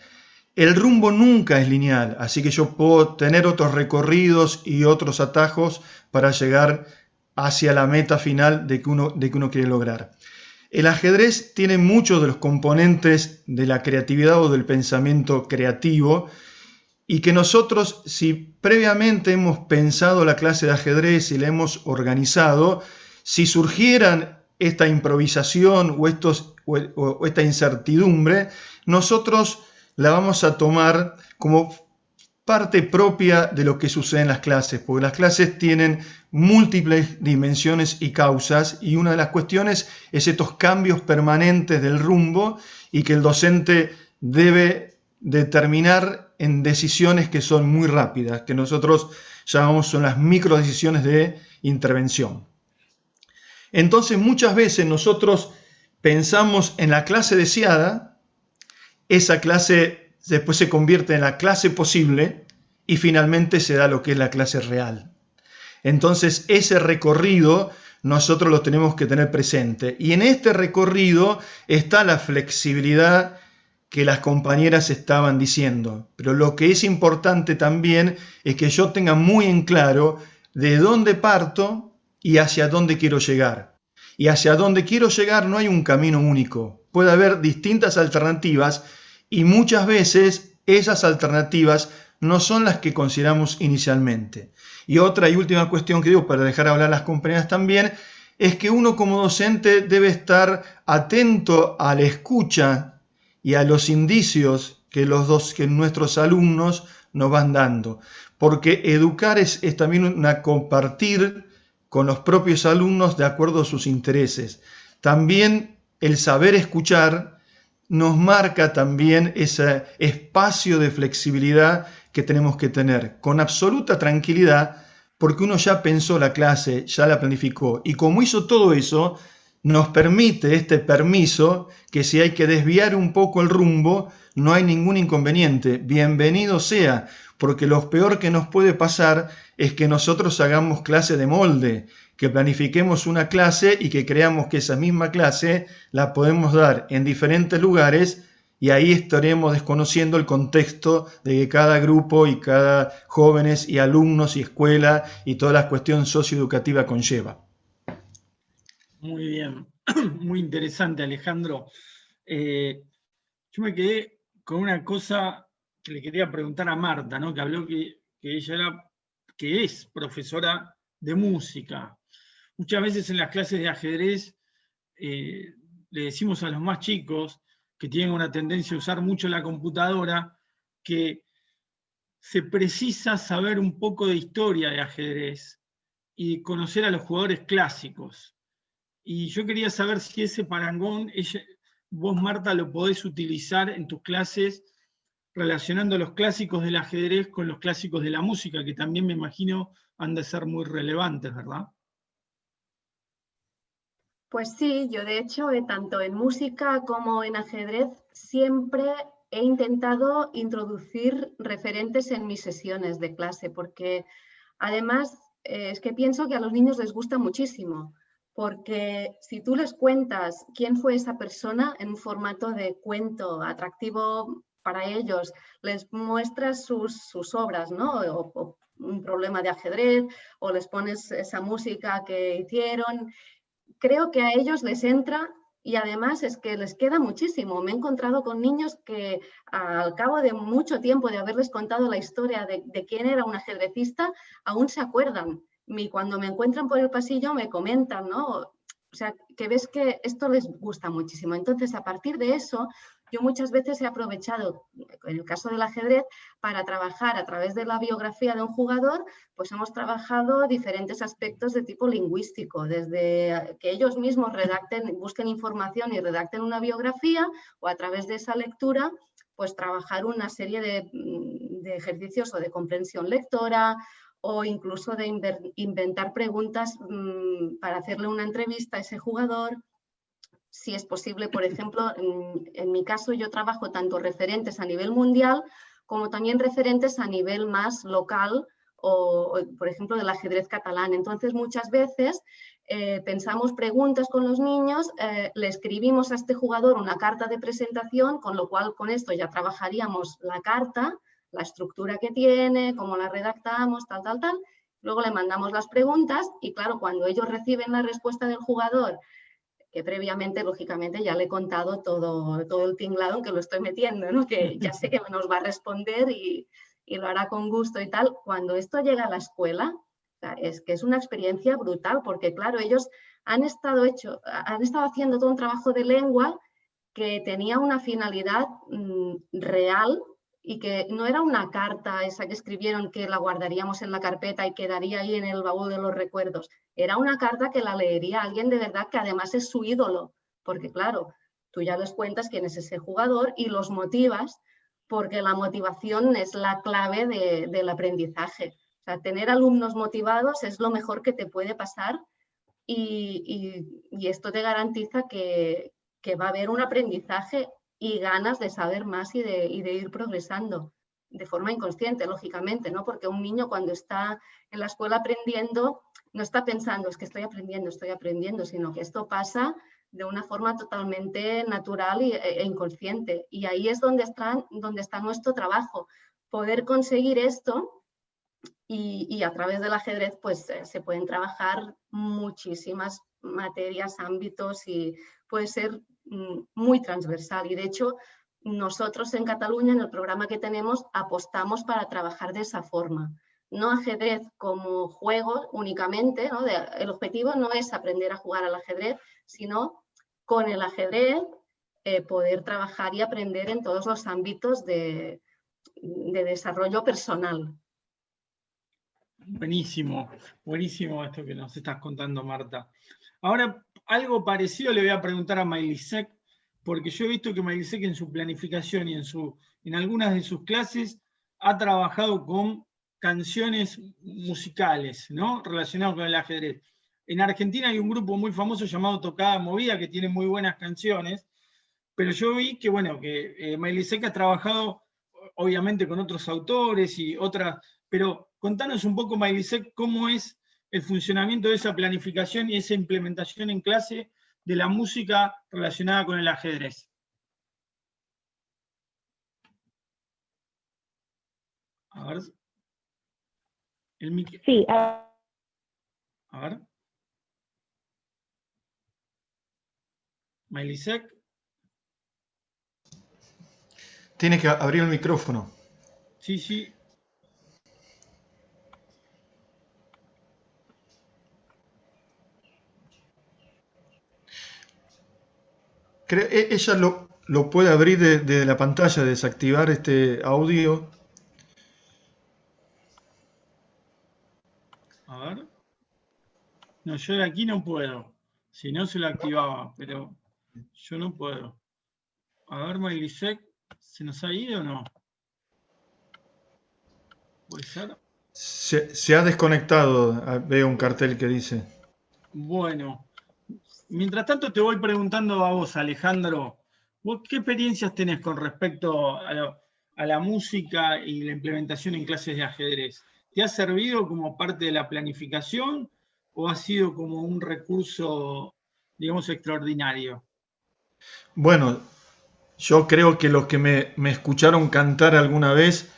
El rumbo nunca es lineal, así que yo puedo tener otros recorridos y otros atajos para llegar hacia la meta final de que uno quiere lograr. El ajedrez tiene muchos de los componentes de la creatividad o del pensamiento creativo, y que nosotros, si previamente hemos pensado la clase de ajedrez y la hemos organizado, si surgieran esta improvisación o esta incertidumbre, nosotros la vamos a tomar como parte propia de lo que sucede en las clases, porque las clases tienen múltiples dimensiones y causas, y una de las cuestiones es estos cambios permanentes del rumbo y que el docente debe determinar en decisiones que son muy rápidas, que nosotros llamamos son las microdecisiones de intervención. Entonces muchas veces nosotros pensamos en la clase deseada, esa clase después se convierte en la clase posible y finalmente se da lo que es la clase real. Entonces ese recorrido nosotros lo tenemos que tener presente, y en este recorrido está la flexibilidad que las compañeras estaban diciendo, pero lo que es importante también es que yo tenga muy en claro de dónde parto y hacia dónde quiero llegar. Y hacia dónde quiero llegar no hay un camino único, puede haber distintas alternativas, y muchas veces esas alternativas no son las que consideramos inicialmente. Y otra y última cuestión que digo, para dejar hablar a las compañeras también, es que uno como docente debe estar atento a la escucha y a los indicios que nuestros alumnos nos van dando. Porque educar es también compartir con los propios alumnos de acuerdo a sus intereses. También el saber escuchar nos marca también ese espacio de flexibilidad que tenemos que tener, con absoluta tranquilidad, porque uno ya pensó la clase, ya la planificó, y como hizo todo eso, nos permite este permiso que si hay que desviar un poco el rumbo, no hay ningún inconveniente, bienvenido sea, porque lo peor que nos puede pasar es que nosotros hagamos clase de molde, que planifiquemos una clase y que creamos que esa misma clase la podemos dar en diferentes lugares, y ahí estaremos desconociendo el contexto de que cada grupo y cada jóvenes y alumnos y escuela y toda la cuestión socioeducativa conlleva. Muy bien, muy interesante, Alejandro. Yo me quedé con una cosa que le quería preguntar a Marta, ¿no? Que habló que ella es profesora de música. Muchas veces en las clases de ajedrez le decimos a los más chicos que tienen una tendencia a usar mucho la computadora, que se precisa saber un poco de historia de ajedrez y conocer a los jugadores clásicos. Y yo quería saber si ese parangón, vos, Marta, lo podés utilizar en tus clases relacionando los clásicos del ajedrez con los clásicos de la música, que también me imagino han de ser muy relevantes, ¿verdad? Pues sí, yo de hecho, tanto en música como en ajedrez, siempre he intentado introducir referentes en mis sesiones de clase, porque además es que pienso que a los niños les gusta muchísimo, porque si tú les cuentas quién fue esa persona en un formato de cuento atractivo para ellos, les muestras sus obras, ¿no? O un problema de ajedrez, o les pones esa música que hicieron. Creo que a ellos les entra y además es que les queda muchísimo. Me he encontrado con niños que al cabo de mucho tiempo de haberles contado la historia de quién era un ajedrecista, aún se acuerdan. Y cuando me encuentran por el pasillo me comentan, ¿no? O sea, que ves que esto les gusta muchísimo. Entonces, a partir de eso, yo muchas veces he aprovechado, en el caso del ajedrez, para trabajar a través de la biografía de un jugador, pues hemos trabajado diferentes aspectos de tipo lingüístico, desde que ellos mismos busquen información y redacten una biografía, o a través de esa lectura, pues trabajar una serie de ejercicios o de comprensión lectora, o incluso de inventar preguntas para hacerle una entrevista a ese jugador. Si es posible, por ejemplo, en mi caso yo trabajo tanto referentes a nivel mundial como también referentes a nivel más local o por ejemplo, del ajedrez catalán. Entonces, muchas veces pensamos preguntas con los niños, le escribimos a este jugador una carta de presentación, con lo cual con esto ya trabajaríamos la carta, la estructura que tiene, cómo la redactamos, tal. Luego le mandamos las preguntas y claro, cuando ellos reciben la respuesta del jugador, que previamente, lógicamente, ya le he contado todo el tinglado en que lo estoy metiendo, ¿no? Que ya sé que nos va a responder y lo hará con gusto y tal. Cuando esto llega a la escuela, es que es una experiencia brutal, porque claro, ellos han estado haciendo todo un trabajo de lengua que tenía una finalidad real y que no era una carta esa que escribieron que la guardaríamos en la carpeta y quedaría ahí en el baúl de los recuerdos. Era una carta que la leería alguien de verdad, que además es su ídolo, porque claro, tú ya les cuentas quién es ese jugador y los motivas, porque la motivación es la clave del aprendizaje. O sea, tener alumnos motivados es lo mejor que te puede pasar y esto te garantiza que va a haber un aprendizaje y ganas de saber más y de ir progresando de forma inconsciente, lógicamente, ¿no? Porque un niño cuando está en la escuela aprendiendo, no está pensando, es que estoy aprendiendo, sino que esto pasa de una forma totalmente natural e inconsciente. Y ahí es donde está nuestro trabajo, poder conseguir esto y a través del ajedrez pues se pueden trabajar muchísimas materias, ámbitos y puede ser muy transversal. Y de hecho, nosotros en Cataluña, en el programa que tenemos, apostamos para trabajar de esa forma. No ajedrez como juego únicamente, ¿no? El objetivo no es aprender a jugar al ajedrez, sino con el ajedrez poder trabajar y aprender en todos los ámbitos de desarrollo personal. Buenísimo, buenísimo esto que nos estás contando, Marta. Ahora, algo parecido le voy a preguntar a Maylisek, porque yo he visto que Maylisek en su planificación y en algunas de sus clases ha trabajado con canciones musicales, ¿no? Relacionadas con el ajedrez. En Argentina hay un grupo muy famoso llamado Tocada Movida que tiene muy buenas canciones, pero yo vi que, bueno, que Maylisek ha trabajado obviamente con otros autores y otras, pero contanos un poco, Maylisek, cómo es el funcionamiento de esa planificación y esa implementación en clase de la música relacionada con el ajedrez. A ver. Sí. A ver. Maylisek. Tiene que abrir el micrófono. Sí, sí. Ella lo puede abrir desde la pantalla, desactivar este audio. A ver. No, yo de aquí no puedo. Si no, se lo activaba, pero yo no puedo. A ver, Maylisek, ¿se nos ha ido o no? ¿Puede ser? Se ha desconectado, veo un cartel que dice. Bueno, mientras tanto te voy preguntando a vos, Alejandro, ¿vos qué experiencias tenés con respecto a la música y la implementación en clases de ajedrez? ¿Te ha servido como parte de la planificación o ha sido como un recurso, digamos, extraordinario? Bueno, yo creo que los que me escucharon cantar alguna vez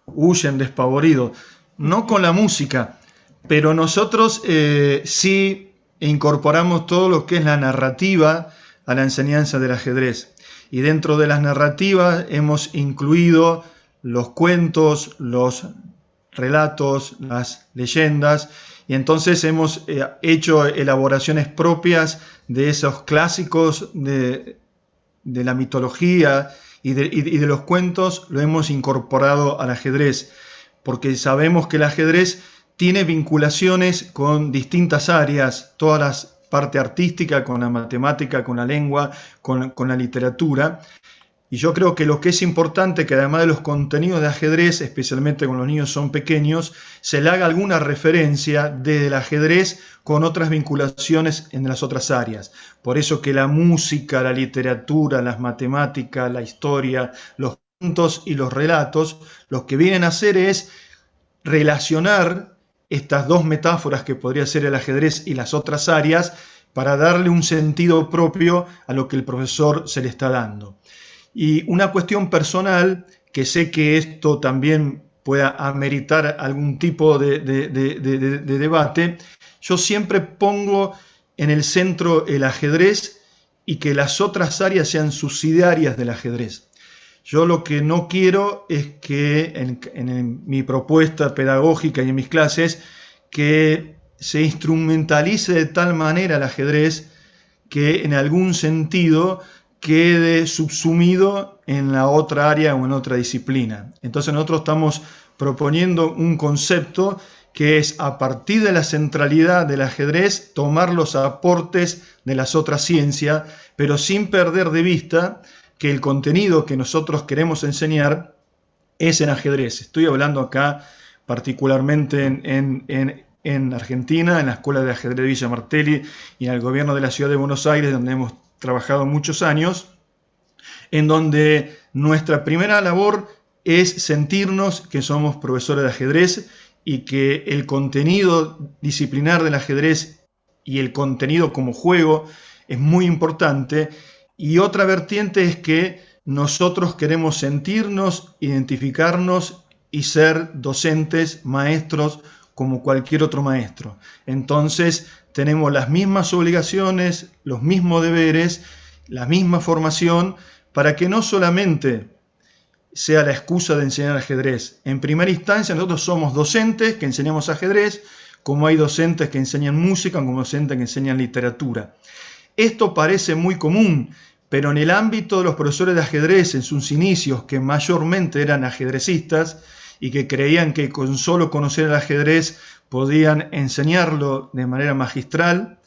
huyen despavoridos. No con la música, pero nosotros sí incorporamos todo lo que es la narrativa a la enseñanza del ajedrez. Y dentro de las narrativas hemos incluido los cuentos, los relatos, las leyendas, y entonces hemos hecho elaboraciones propias de esos clásicos de la mitología y de los cuentos, lo hemos incorporado al ajedrez, porque sabemos que el ajedrez tiene vinculaciones con distintas áreas, todas las parte artística, con la matemática, con la lengua, con la literatura. Y yo creo que lo que es importante, que además de los contenidos de ajedrez, especialmente con los niños son pequeños, se le haga alguna referencia desde el ajedrez con otras vinculaciones en las otras áreas. Por eso que la música, la literatura, las matemáticas, la historia, los cuentos y los relatos, lo que vienen a hacer es relacionar estas dos metáforas que podría ser el ajedrez y las otras áreas para darle un sentido propio a lo que el profesor se le está dando. Y una cuestión personal, que sé que esto también pueda ameritar algún tipo de debate, yo siempre pongo en el centro el ajedrez y que las otras áreas sean subsidiarias del ajedrez. Yo lo que no quiero es que en mi propuesta pedagógica y en mis clases, que se instrumentalice de tal manera el ajedrez que en algún sentido quede subsumido en la otra área o en otra disciplina. Entonces nosotros estamos proponiendo un concepto que es, a partir de la centralidad del ajedrez, tomar los aportes de las otras ciencias, pero sin perder de vista que el contenido que nosotros queremos enseñar es en ajedrez. Estoy hablando acá particularmente en Argentina, en la Escuela de Ajedrez de Villa Martelli y en el gobierno de la Ciudad de Buenos Aires, donde hemos trabajado muchos años, en donde nuestra primera labor es sentirnos que somos profesores de ajedrez y que el contenido disciplinar del ajedrez y el contenido como juego es muy importante. Y otra vertiente es que nosotros queremos sentirnos, identificarnos y ser docentes, maestros, como cualquier otro maestro. Entonces tenemos las mismas obligaciones, los mismos deberes, la misma formación, para que no solamente sea la excusa de enseñar ajedrez. En primera instancia, nosotros somos docentes que enseñamos ajedrez, como hay docentes que enseñan música, como docentes que enseñan literatura. Esto parece muy común, pero en el ámbito de los profesores de ajedrez en sus inicios, que mayormente eran ajedrecistas y que creían que con solo conocer el ajedrez podían enseñarlo de manera magistral,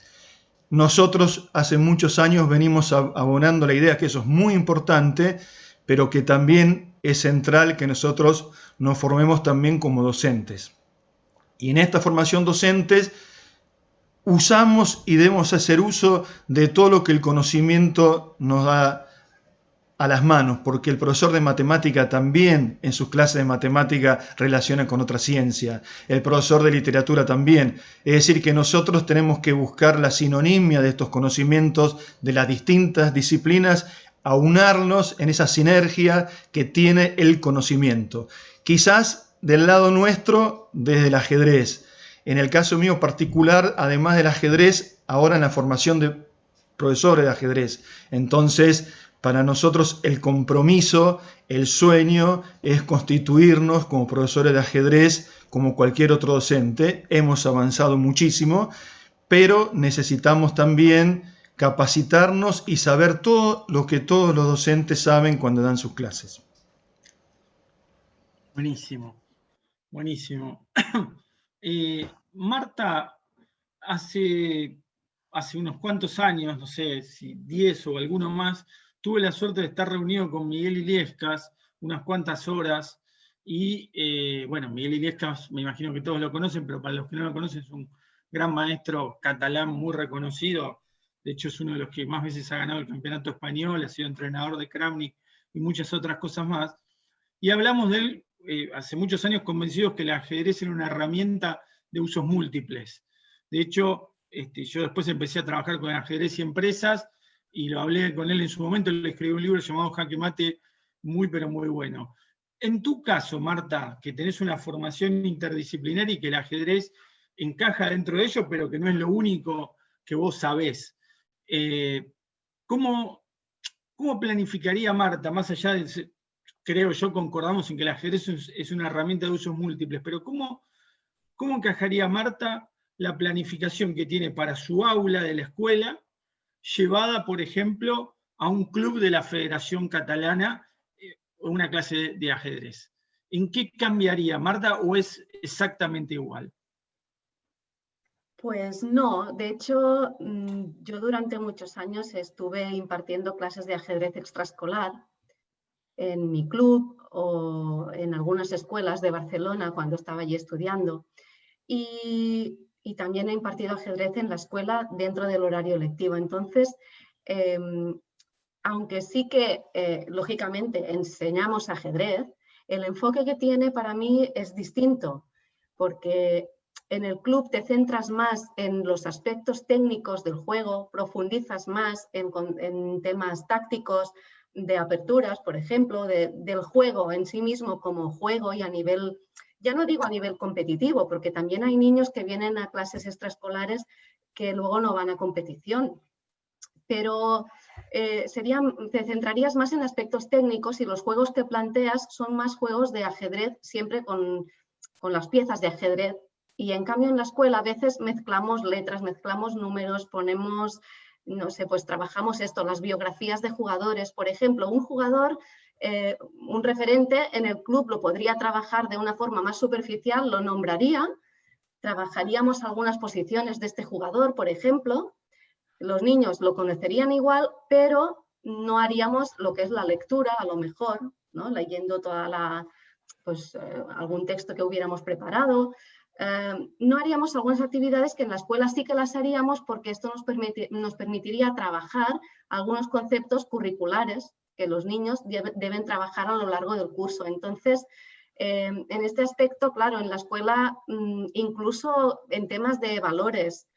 nosotros hace muchos años venimos abonando la idea que eso es muy importante, pero que también es central que nosotros nos formemos también como docentes. Y en esta formación docentes usamos y debemos hacer uso de todo lo que el conocimiento nos da a las manos, porque el profesor de matemática también en sus clases de matemática relaciona con otra ciencia, el profesor de literatura también. Es decir, que nosotros tenemos que buscar la sinonimia de estos conocimientos de las distintas disciplinas, aunarlos en esa sinergia que tiene el conocimiento. Quizás del lado nuestro, desde el ajedrez. En el caso mío particular, además del ajedrez, ahora en la formación de profesores de ajedrez. Entonces, para nosotros el compromiso, el sueño, es constituirnos como profesores de ajedrez, como cualquier otro docente. Hemos avanzado muchísimo, pero necesitamos también capacitarnos y saber todo lo que todos los docentes saben cuando dan sus clases. Buenísimo, buenísimo. Marta, hace unos cuantos años, no sé si 10 o alguno más, tuve la suerte de estar reunido con Miguel Illescas unas cuantas horas y, bueno, Miguel Illescas, me imagino que todos lo conocen, pero para los que no lo conocen es un gran maestro catalán muy reconocido. De hecho, es uno de los que más veces ha ganado el campeonato español, ha sido entrenador de Kramnik y muchas otras cosas más. Y hablamos de él hace muchos años convencidos que el ajedrez era una herramienta de usos múltiples. De hecho, yo después empecé a trabajar con ajedrez y empresas, y lo hablé con él en su momento, le escribí un libro llamado Jaque Mate, muy pero muy bueno. En tu caso, Marta, que tenés una formación interdisciplinaria y que el ajedrez encaja dentro de ello, pero que no es lo único que vos sabés, ¿cómo planificaría Marta, más allá de, creo yo, concordamos en que el ajedrez es una herramienta de usos múltiples, pero ¿cómo encajaría Marta la planificación que tiene para su aula de la escuela, llevada, por ejemplo, a un club de la Federación Catalana o una clase de ajedrez? ¿En qué cambiaría, Marta, o es exactamente igual? Pues no, de hecho, yo durante muchos años estuve impartiendo clases de ajedrez extraescolar en mi club o en algunas escuelas de Barcelona cuando estaba allí estudiando. Y también he impartido ajedrez en la escuela dentro del horario lectivo. Entonces, aunque sí que, lógicamente, enseñamos ajedrez, el enfoque que tiene para mí es distinto, porque en el club te centras más en los aspectos técnicos del juego, profundizas más en temas tácticos, de aperturas, por ejemplo, del juego en sí mismo como juego y a nivel, ya no digo a nivel competitivo, porque también hay niños que vienen a clases extraescolares que luego no van a competición, pero te centrarías más en aspectos técnicos y los juegos que planteas son más juegos de ajedrez, siempre con las piezas de ajedrez. Y en cambio en la escuela a veces mezclamos letras, mezclamos números, ponemos no sé, pues trabajamos esto, las biografías de jugadores, por ejemplo, un jugador, un referente en el club lo podría trabajar de una forma más superficial, lo nombraría, trabajaríamos algunas posiciones de este jugador, por ejemplo, los niños lo conocerían igual, pero no haríamos lo que es la lectura, a lo mejor, ¿no? Leyendo algún texto que hubiéramos preparado. No haríamos algunas actividades que en la escuela sí que las haríamos, porque esto nos permitiría trabajar algunos conceptos curriculares que los niños deben trabajar a lo largo del curso. Entonces, en este aspecto, claro, en la escuela, incluso en temas de valores,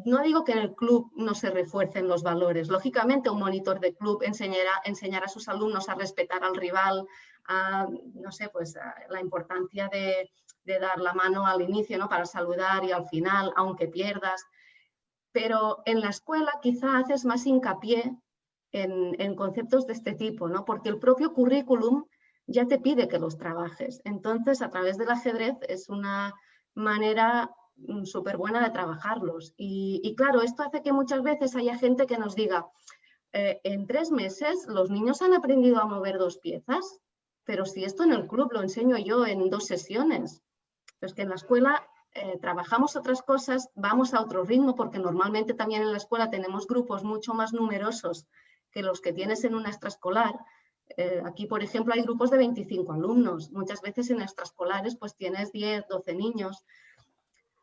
no digo que en el club no se refuercen los valores. Lógicamente, un monitor de club enseñará a sus alumnos a respetar al rival, no sé, pues la importancia de dar la mano al inicio, ¿no? Para saludar, y al final, aunque pierdas. Pero en la escuela quizá haces más hincapié en conceptos de este tipo, ¿no? Porque el propio currículum ya te pide que los trabajes. Entonces, a través del ajedrez es una manera súper buena de trabajarlos. Y claro, esto hace que muchas veces haya gente que nos diga, en 3 meses los niños han aprendido a mover 2 piezas, pero si esto en el club lo enseño yo en 2 sesiones. Pero es que en la escuela trabajamos otras cosas, vamos a otro ritmo, porque normalmente también en la escuela tenemos grupos mucho más numerosos que los que tienes en una extraescolar. Aquí, por ejemplo, hay grupos de 25 alumnos. Muchas veces en extraescolares pues tienes 10, 12 niños.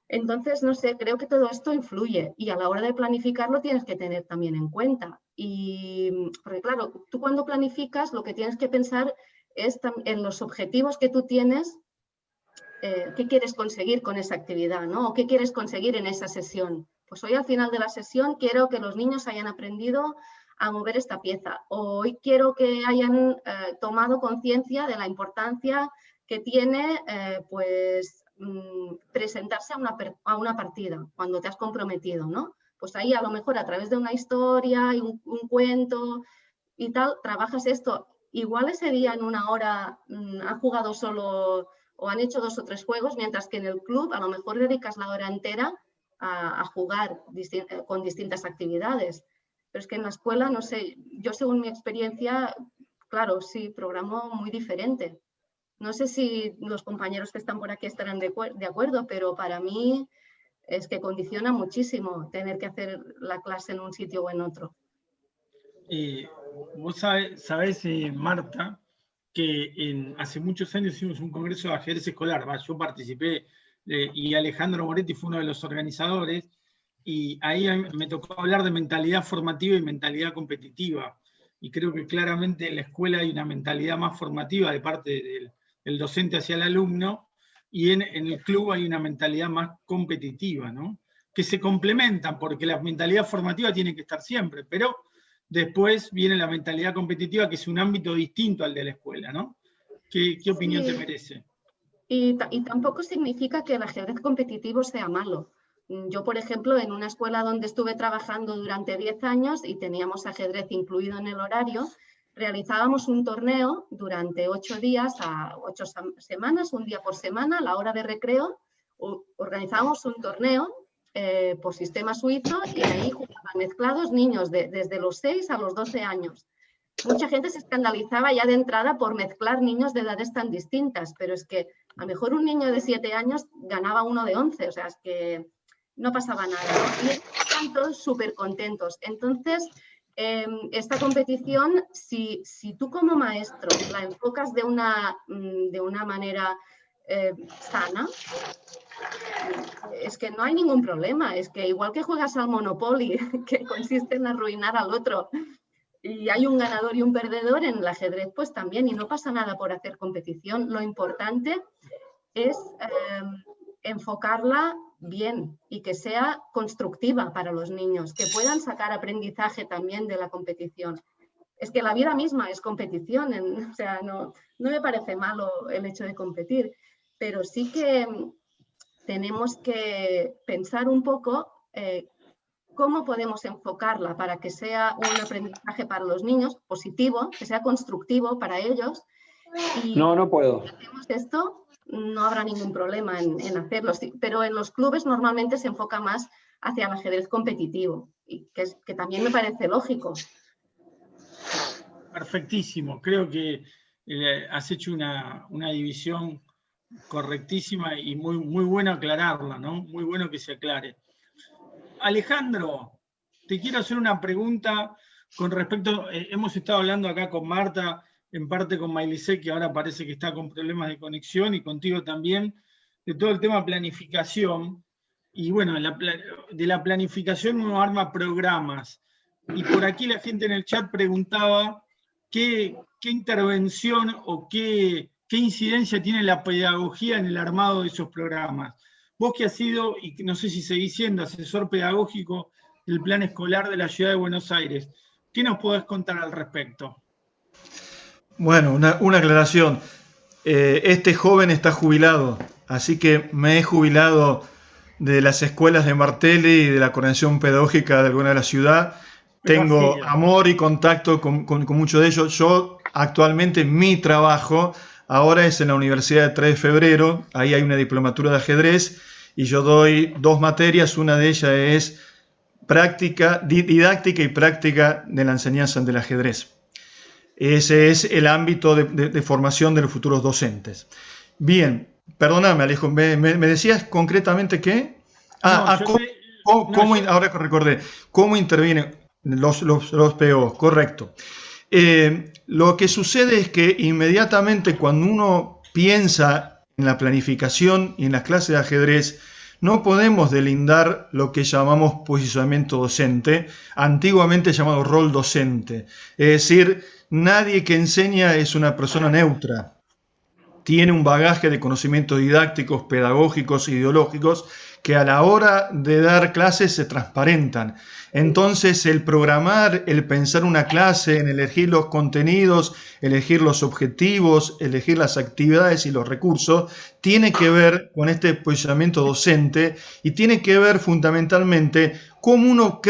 Entonces, no sé, creo que todo esto influye, y a la hora de planificarlo tienes que tener también en cuenta. Porque claro, tú cuando planificas lo que tienes que pensar es en los objetivos que tú tienes, qué quieres conseguir con esa actividad, ¿no? O qué quieres conseguir en esa sesión. Pues hoy al final de la sesión quiero que los niños hayan aprendido a mover esta pieza, o hoy quiero que hayan tomado conciencia de la importancia que tiene presentarse a una partida cuando te has comprometido, ¿no? Pues ahí a lo mejor a través de una historia y un cuento y tal, trabajas esto. Igual ese día en una hora han jugado solo o han hecho 2 o 3 juegos, mientras que en el club a lo mejor dedicas la hora entera a jugar con distintas actividades. Pero es que en la escuela, no sé, yo según mi experiencia, claro, sí, programo muy diferente. No sé si los compañeros que están por aquí estarán de acuerdo, pero para mí es que condiciona muchísimo tener que hacer la clase en un sitio o en otro. Vos sabés, Marta, que hace muchos años hicimos un congreso de ajedrez escolar. Yo participé y Alejandro Moretti fue uno de los organizadores, y ahí me tocó hablar de mentalidad formativa y mentalidad competitiva. Y creo que claramente en la escuela hay una mentalidad más formativa de parte del docente hacia el alumno, y en el club hay una mentalidad más competitiva, ¿no? Que se complementan, porque la mentalidad formativa tiene que estar siempre, pero después viene la mentalidad competitiva, que es un ámbito distinto al de la escuela, ¿no? ¿Qué opinión te merece? Y tampoco significa que el ajedrez competitivo sea malo. Yo, por ejemplo, en una escuela donde estuve trabajando durante 10 años y teníamos ajedrez incluido en el horario, realizábamos un torneo durante 8 días a 8 semanas, un día por semana, a la hora de recreo. Organizábamos un torneo por sistema suizo, y ahí jugaban mezclados niños desde los 6 a los 12 años. Mucha gente se escandalizaba ya de entrada por mezclar niños de edades tan distintas, pero es que a lo mejor un niño de 7 años ganaba uno de 11, o sea, es que no pasaba nada, ¿no? Y estaban todos súper contentos. Entonces, esta competición, si tú como maestro la enfocas de una manera sana, es que no hay ningún problema. Es que igual que juegas al Monopoly, que consiste en arruinar al otro, y hay un ganador y un perdedor, en el ajedrez pues también, y no pasa nada por hacer competición. Lo importante es enfocarla bien y que sea constructiva para los niños, que puedan sacar aprendizaje también de la competición. Es que la vida misma es competición, o sea, no me parece malo el hecho de competir, pero sí que tenemos que pensar un poco cómo podemos enfocarla para que sea un aprendizaje para los niños positivo, que sea constructivo para ellos, Y No puedo. si hacemos esto, no habrá ningún problema en hacerlo, sí, pero en los clubes normalmente se enfoca más hacia el ajedrez competitivo, y que también me parece lógico. Perfectísimo, creo que has hecho una división correctísima y muy bueno aclararla, ¿no? Muy bueno que se aclare. Alejandro, te quiero hacer una pregunta con respecto, hemos estado hablando acá con Marta, en parte con Maylisek, que ahora parece que está con problemas de conexión, y contigo también, de todo el tema planificación. Y bueno, de la planificación uno arma programas. Y por aquí la gente en el chat preguntaba qué intervención o qué incidencia tiene la pedagogía en el armado de esos programas. Vos que has sido, y no sé si seguís siendo, asesor pedagógico del plan escolar de la Ciudad de Buenos Aires, ¿qué nos podés contar al respecto? Bueno, una aclaración. Este joven está jubilado, así que me he jubilado de las escuelas de Martelli y de la coordinación pedagógica de alguna de la ciudad. Tengo amor y contacto con muchos de ellos. Yo actualmente mi trabajo ahora es en la Universidad de 3 de Febrero, ahí hay una diplomatura de ajedrez y yo doy 2 materias, una de ellas es didáctica y práctica de la enseñanza del ajedrez. Ese es el ámbito de formación de los futuros docentes. Bien, perdóname Alejo, ¿me decías concretamente qué? Ahora recordé, ¿cómo intervienen los POs? Correcto. Lo que sucede es que inmediatamente cuando uno piensa en la planificación y en las clases de ajedrez, no podemos delindar lo que llamamos posicionamiento docente, antiguamente llamado rol docente. Es decir, nadie que enseña es una persona neutra. Tiene un bagaje de conocimientos didácticos, pedagógicos, ideológicos, que a la hora de dar clases se transparentan. Entonces, el programar, el pensar una clase, en elegir los contenidos, elegir los objetivos, elegir las actividades y los recursos, tiene que ver con este posicionamiento docente y tiene que ver fundamentalmente cómo uno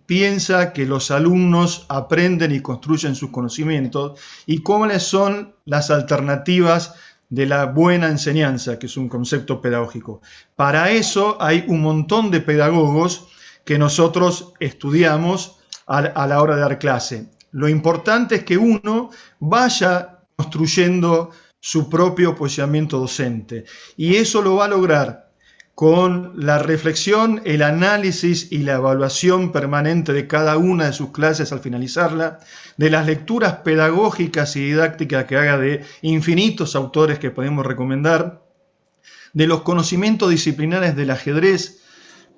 piensa que los alumnos aprenden y construyen sus conocimientos y cuáles son las alternativas de la buena enseñanza, que es un concepto pedagógico. Para eso hay un montón de pedagogos que nosotros estudiamos a la hora de dar clase. Lo importante es que uno vaya construyendo su propio posicionamiento docente y eso lo va a lograr con la reflexión, el análisis y la evaluación permanente de cada una de sus clases al finalizarla, de las lecturas pedagógicas y didácticas que haga de infinitos autores que podemos recomendar, de los conocimientos disciplinares del ajedrez,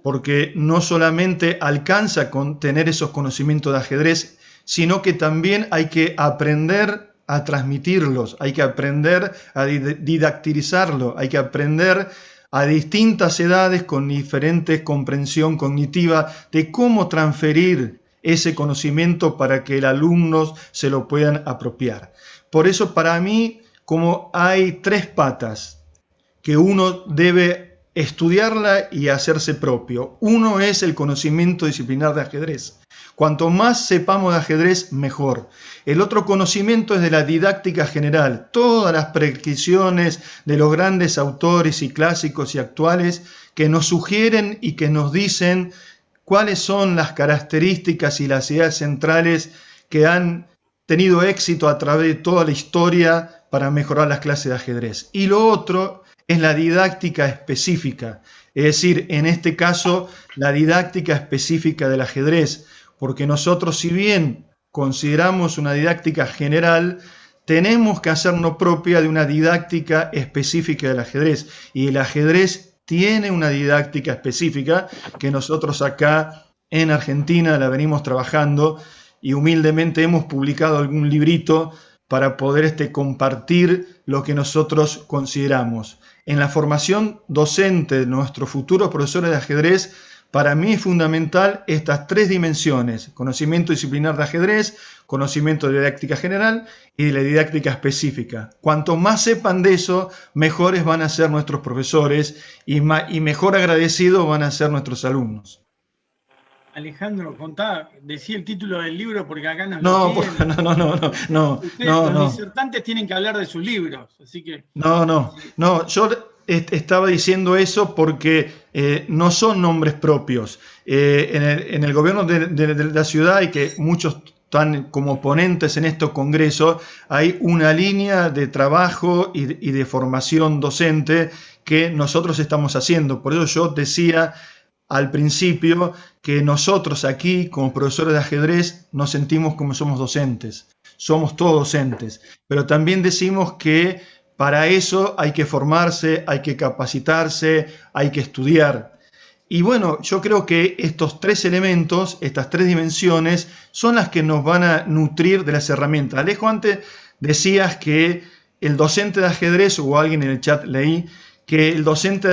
porque no solamente alcanza con tener esos conocimientos de ajedrez, sino que también hay que aprender a transmitirlos, hay que aprender a didactizarlo, hay que aprender a distintas edades con diferente comprensión cognitiva de cómo transferir ese conocimiento para que el alumno se lo puedan apropiar. Por eso para mí, como hay 3 patas que uno debe estudiarla y hacerse propio. Uno es el conocimiento disciplinar de ajedrez. Cuanto más sepamos de ajedrez, mejor. El otro conocimiento es de la didáctica general. Todas las prescripciones de los grandes autores y clásicos y actuales que nos sugieren y que nos dicen cuáles son las características y las ideas centrales que han tenido éxito a través de toda la historia para mejorar las clases de ajedrez. Y lo otro es la didáctica específica, es decir, en este caso, la didáctica específica del ajedrez, porque nosotros, si bien consideramos una didáctica general, tenemos que hacernos propia de una didáctica específica del ajedrez, y el ajedrez tiene una didáctica específica que nosotros acá en Argentina la venimos trabajando y humildemente hemos publicado algún librito para poder compartir lo que nosotros consideramos. En la formación docente de nuestros futuros profesores de ajedrez, para mí es fundamental estas 3 dimensiones: conocimiento disciplinar de ajedrez, conocimiento de didáctica general y de la didáctica específica. Cuanto más sepan de eso, mejores van a ser nuestros profesores y mejor agradecidos van a ser nuestros alumnos. Alejandro, contá, decía el título del libro porque acá nos No, lo piden. no. Los disertantes tienen que hablar de sus libros, así que... No, yo estaba diciendo eso porque no son nombres propios. En el gobierno de la ciudad, y que muchos están como ponentes en estos congresos, hay una línea de trabajo y de formación docente que nosotros estamos haciendo. Por eso yo decía al principio que nosotros aquí, como profesores de ajedrez, nos sentimos como somos docentes. Somos todos docentes, pero también decimos que para eso hay que formarse, hay que capacitarse, hay que estudiar. Y bueno, yo creo que estos tres elementos, estas tres dimensiones, son las que nos van a nutrir de las herramientas. Alejo, antes decías que el docente de ajedrez, o alguien en el chat leí, que el docente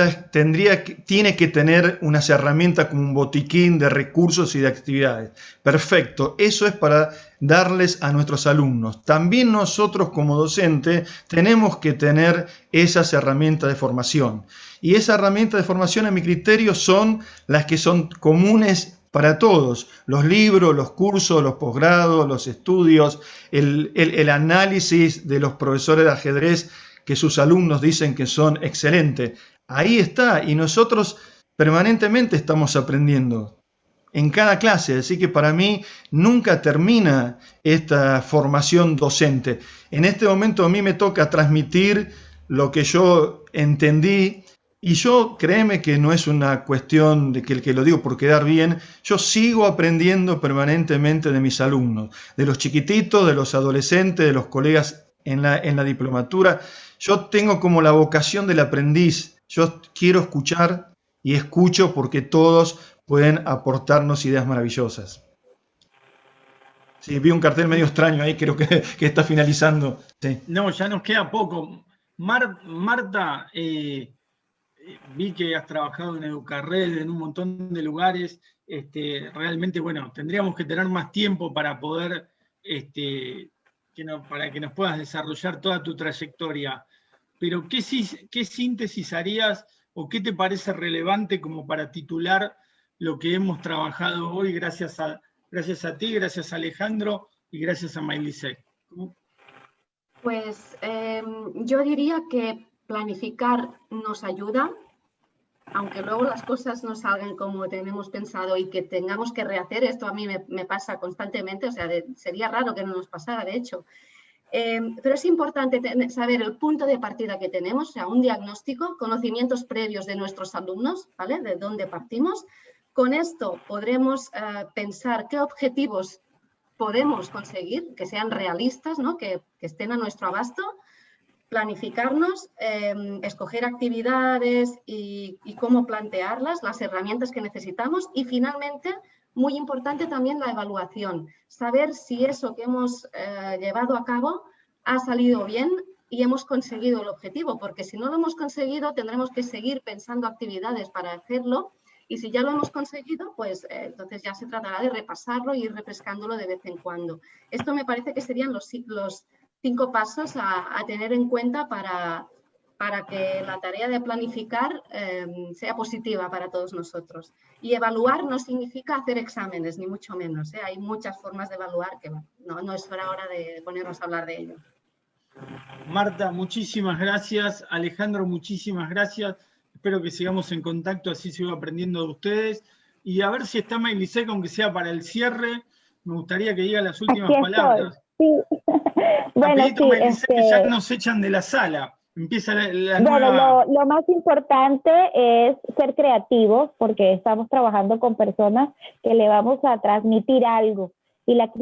tiene que tener unas herramientas como un botiquín de recursos y de actividades. Perfecto, eso es para darles a nuestros alumnos. También nosotros como docentes tenemos que tener esas herramientas de formación. Y esas herramientas de formación, a mi criterio, son las que son comunes para todos. Los libros, los cursos, los posgrados, los estudios, el análisis de los profesores de ajedrez que sus alumnos dicen que son excelentes. Ahí está, y nosotros permanentemente estamos aprendiendo en cada clase, así que para mí nunca termina esta formación docente. En este momento a mí me toca transmitir lo que yo entendí, y yo, créeme que no es una cuestión de que lo digo por quedar bien, yo sigo aprendiendo permanentemente de mis alumnos, de los chiquititos, de los adolescentes, de los colegas en la diplomatura. Yo tengo como la vocación del aprendiz. Yo quiero escuchar y escucho porque todos pueden aportarnos ideas maravillosas. Sí, vi un cartel medio extraño ahí, creo que está finalizando. Sí. No, ya nos queda poco. Marta, vi que has trabajado en Educarred, en un montón de lugares. Realmente, bueno, tendríamos que tener más tiempo para poder... para que nos puedas desarrollar toda tu trayectoria. Pero ¿qué síntesis harías o qué te parece relevante como para titular lo que hemos trabajado hoy gracias a ti, gracias a Alejandro y gracias a Maylisek? Pues yo diría que planificar nos ayuda, aunque luego las cosas no salgan como tenemos pensado y que tengamos que rehacer. Esto a mí me pasa constantemente, o sea, sería raro que no nos pasara, de hecho. Pero es importante saber el punto de partida que tenemos, o sea, un diagnóstico, conocimientos previos de nuestros alumnos, ¿vale? De dónde partimos. Con esto podremos pensar qué objetivos podemos conseguir, que sean realistas, ¿no? Que estén a nuestro abasto, planificarnos, escoger actividades y cómo plantearlas, las herramientas que necesitamos, y finalmente, muy importante también la evaluación, saber si eso que hemos llevado a cabo ha salido bien y hemos conseguido el objetivo, porque si no lo hemos conseguido tendremos que seguir pensando actividades para hacerlo, y si ya lo hemos conseguido, pues entonces ya se tratará de repasarlo y ir refrescándolo de vez en cuando. Esto me parece que serían los 5 pasos a tener en cuenta para que la tarea de planificar sea positiva para todos nosotros. Y evaluar no significa hacer exámenes, ni mucho menos. Hay muchas formas de evaluar que no es hora de ponernos a hablar de ello. Marta, muchísimas gracias. Alejandro, muchísimas gracias. Espero que sigamos en contacto, así sigo aprendiendo de ustedes. Y a ver si está Maylisek, aunque sea para el cierre. Me gustaría que diga las últimas palabras. Sí. Bueno, Rapidito, sí, Maylisek, que ya nos echan de la sala. Empieza la bueno, nueva... lo más importante es ser creativos, porque estamos trabajando con personas que le vamos a transmitir algo. Y la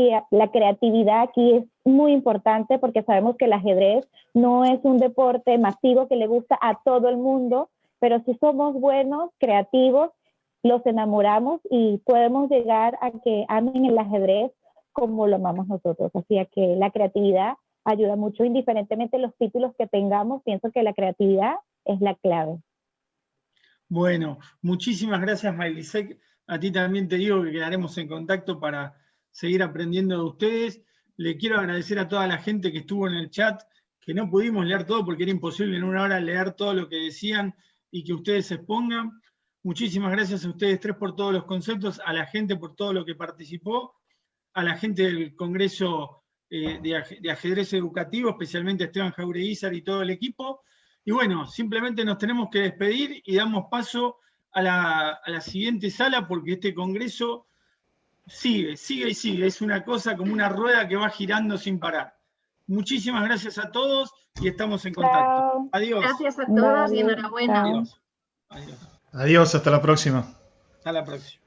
creatividad aquí es muy importante, porque sabemos que el ajedrez no es un deporte masivo que le gusta a todo el mundo, pero si somos buenos, creativos, los enamoramos y podemos llegar a que amen el ajedrez como lo amamos nosotros. Así que la creatividad ayuda mucho, indiferentemente de los títulos que tengamos. Pienso que la creatividad es la clave. Bueno, muchísimas gracias, Maylisek. A ti también te digo que quedaremos en contacto para seguir aprendiendo de ustedes. Le quiero agradecer a toda la gente que estuvo en el chat, que no pudimos leer todo porque era imposible en una hora leer todo lo que decían y que ustedes se expongan. Muchísimas gracias a ustedes tres por todos los conceptos, a la gente por todo lo que participó, a la gente del Congreso de Ajedrez Educativo, especialmente a Esteban Jaureguizar y todo el equipo. Y bueno, simplemente nos tenemos que despedir y damos paso a la siguiente sala, porque este Congreso sigue y sigue. Es una cosa como una rueda que va girando sin parar. Muchísimas gracias a todos y estamos en contacto. Chao. Adiós. Gracias a todos y enhorabuena. Chao. Adiós. Adiós. Adiós, hasta la próxima. Hasta la próxima.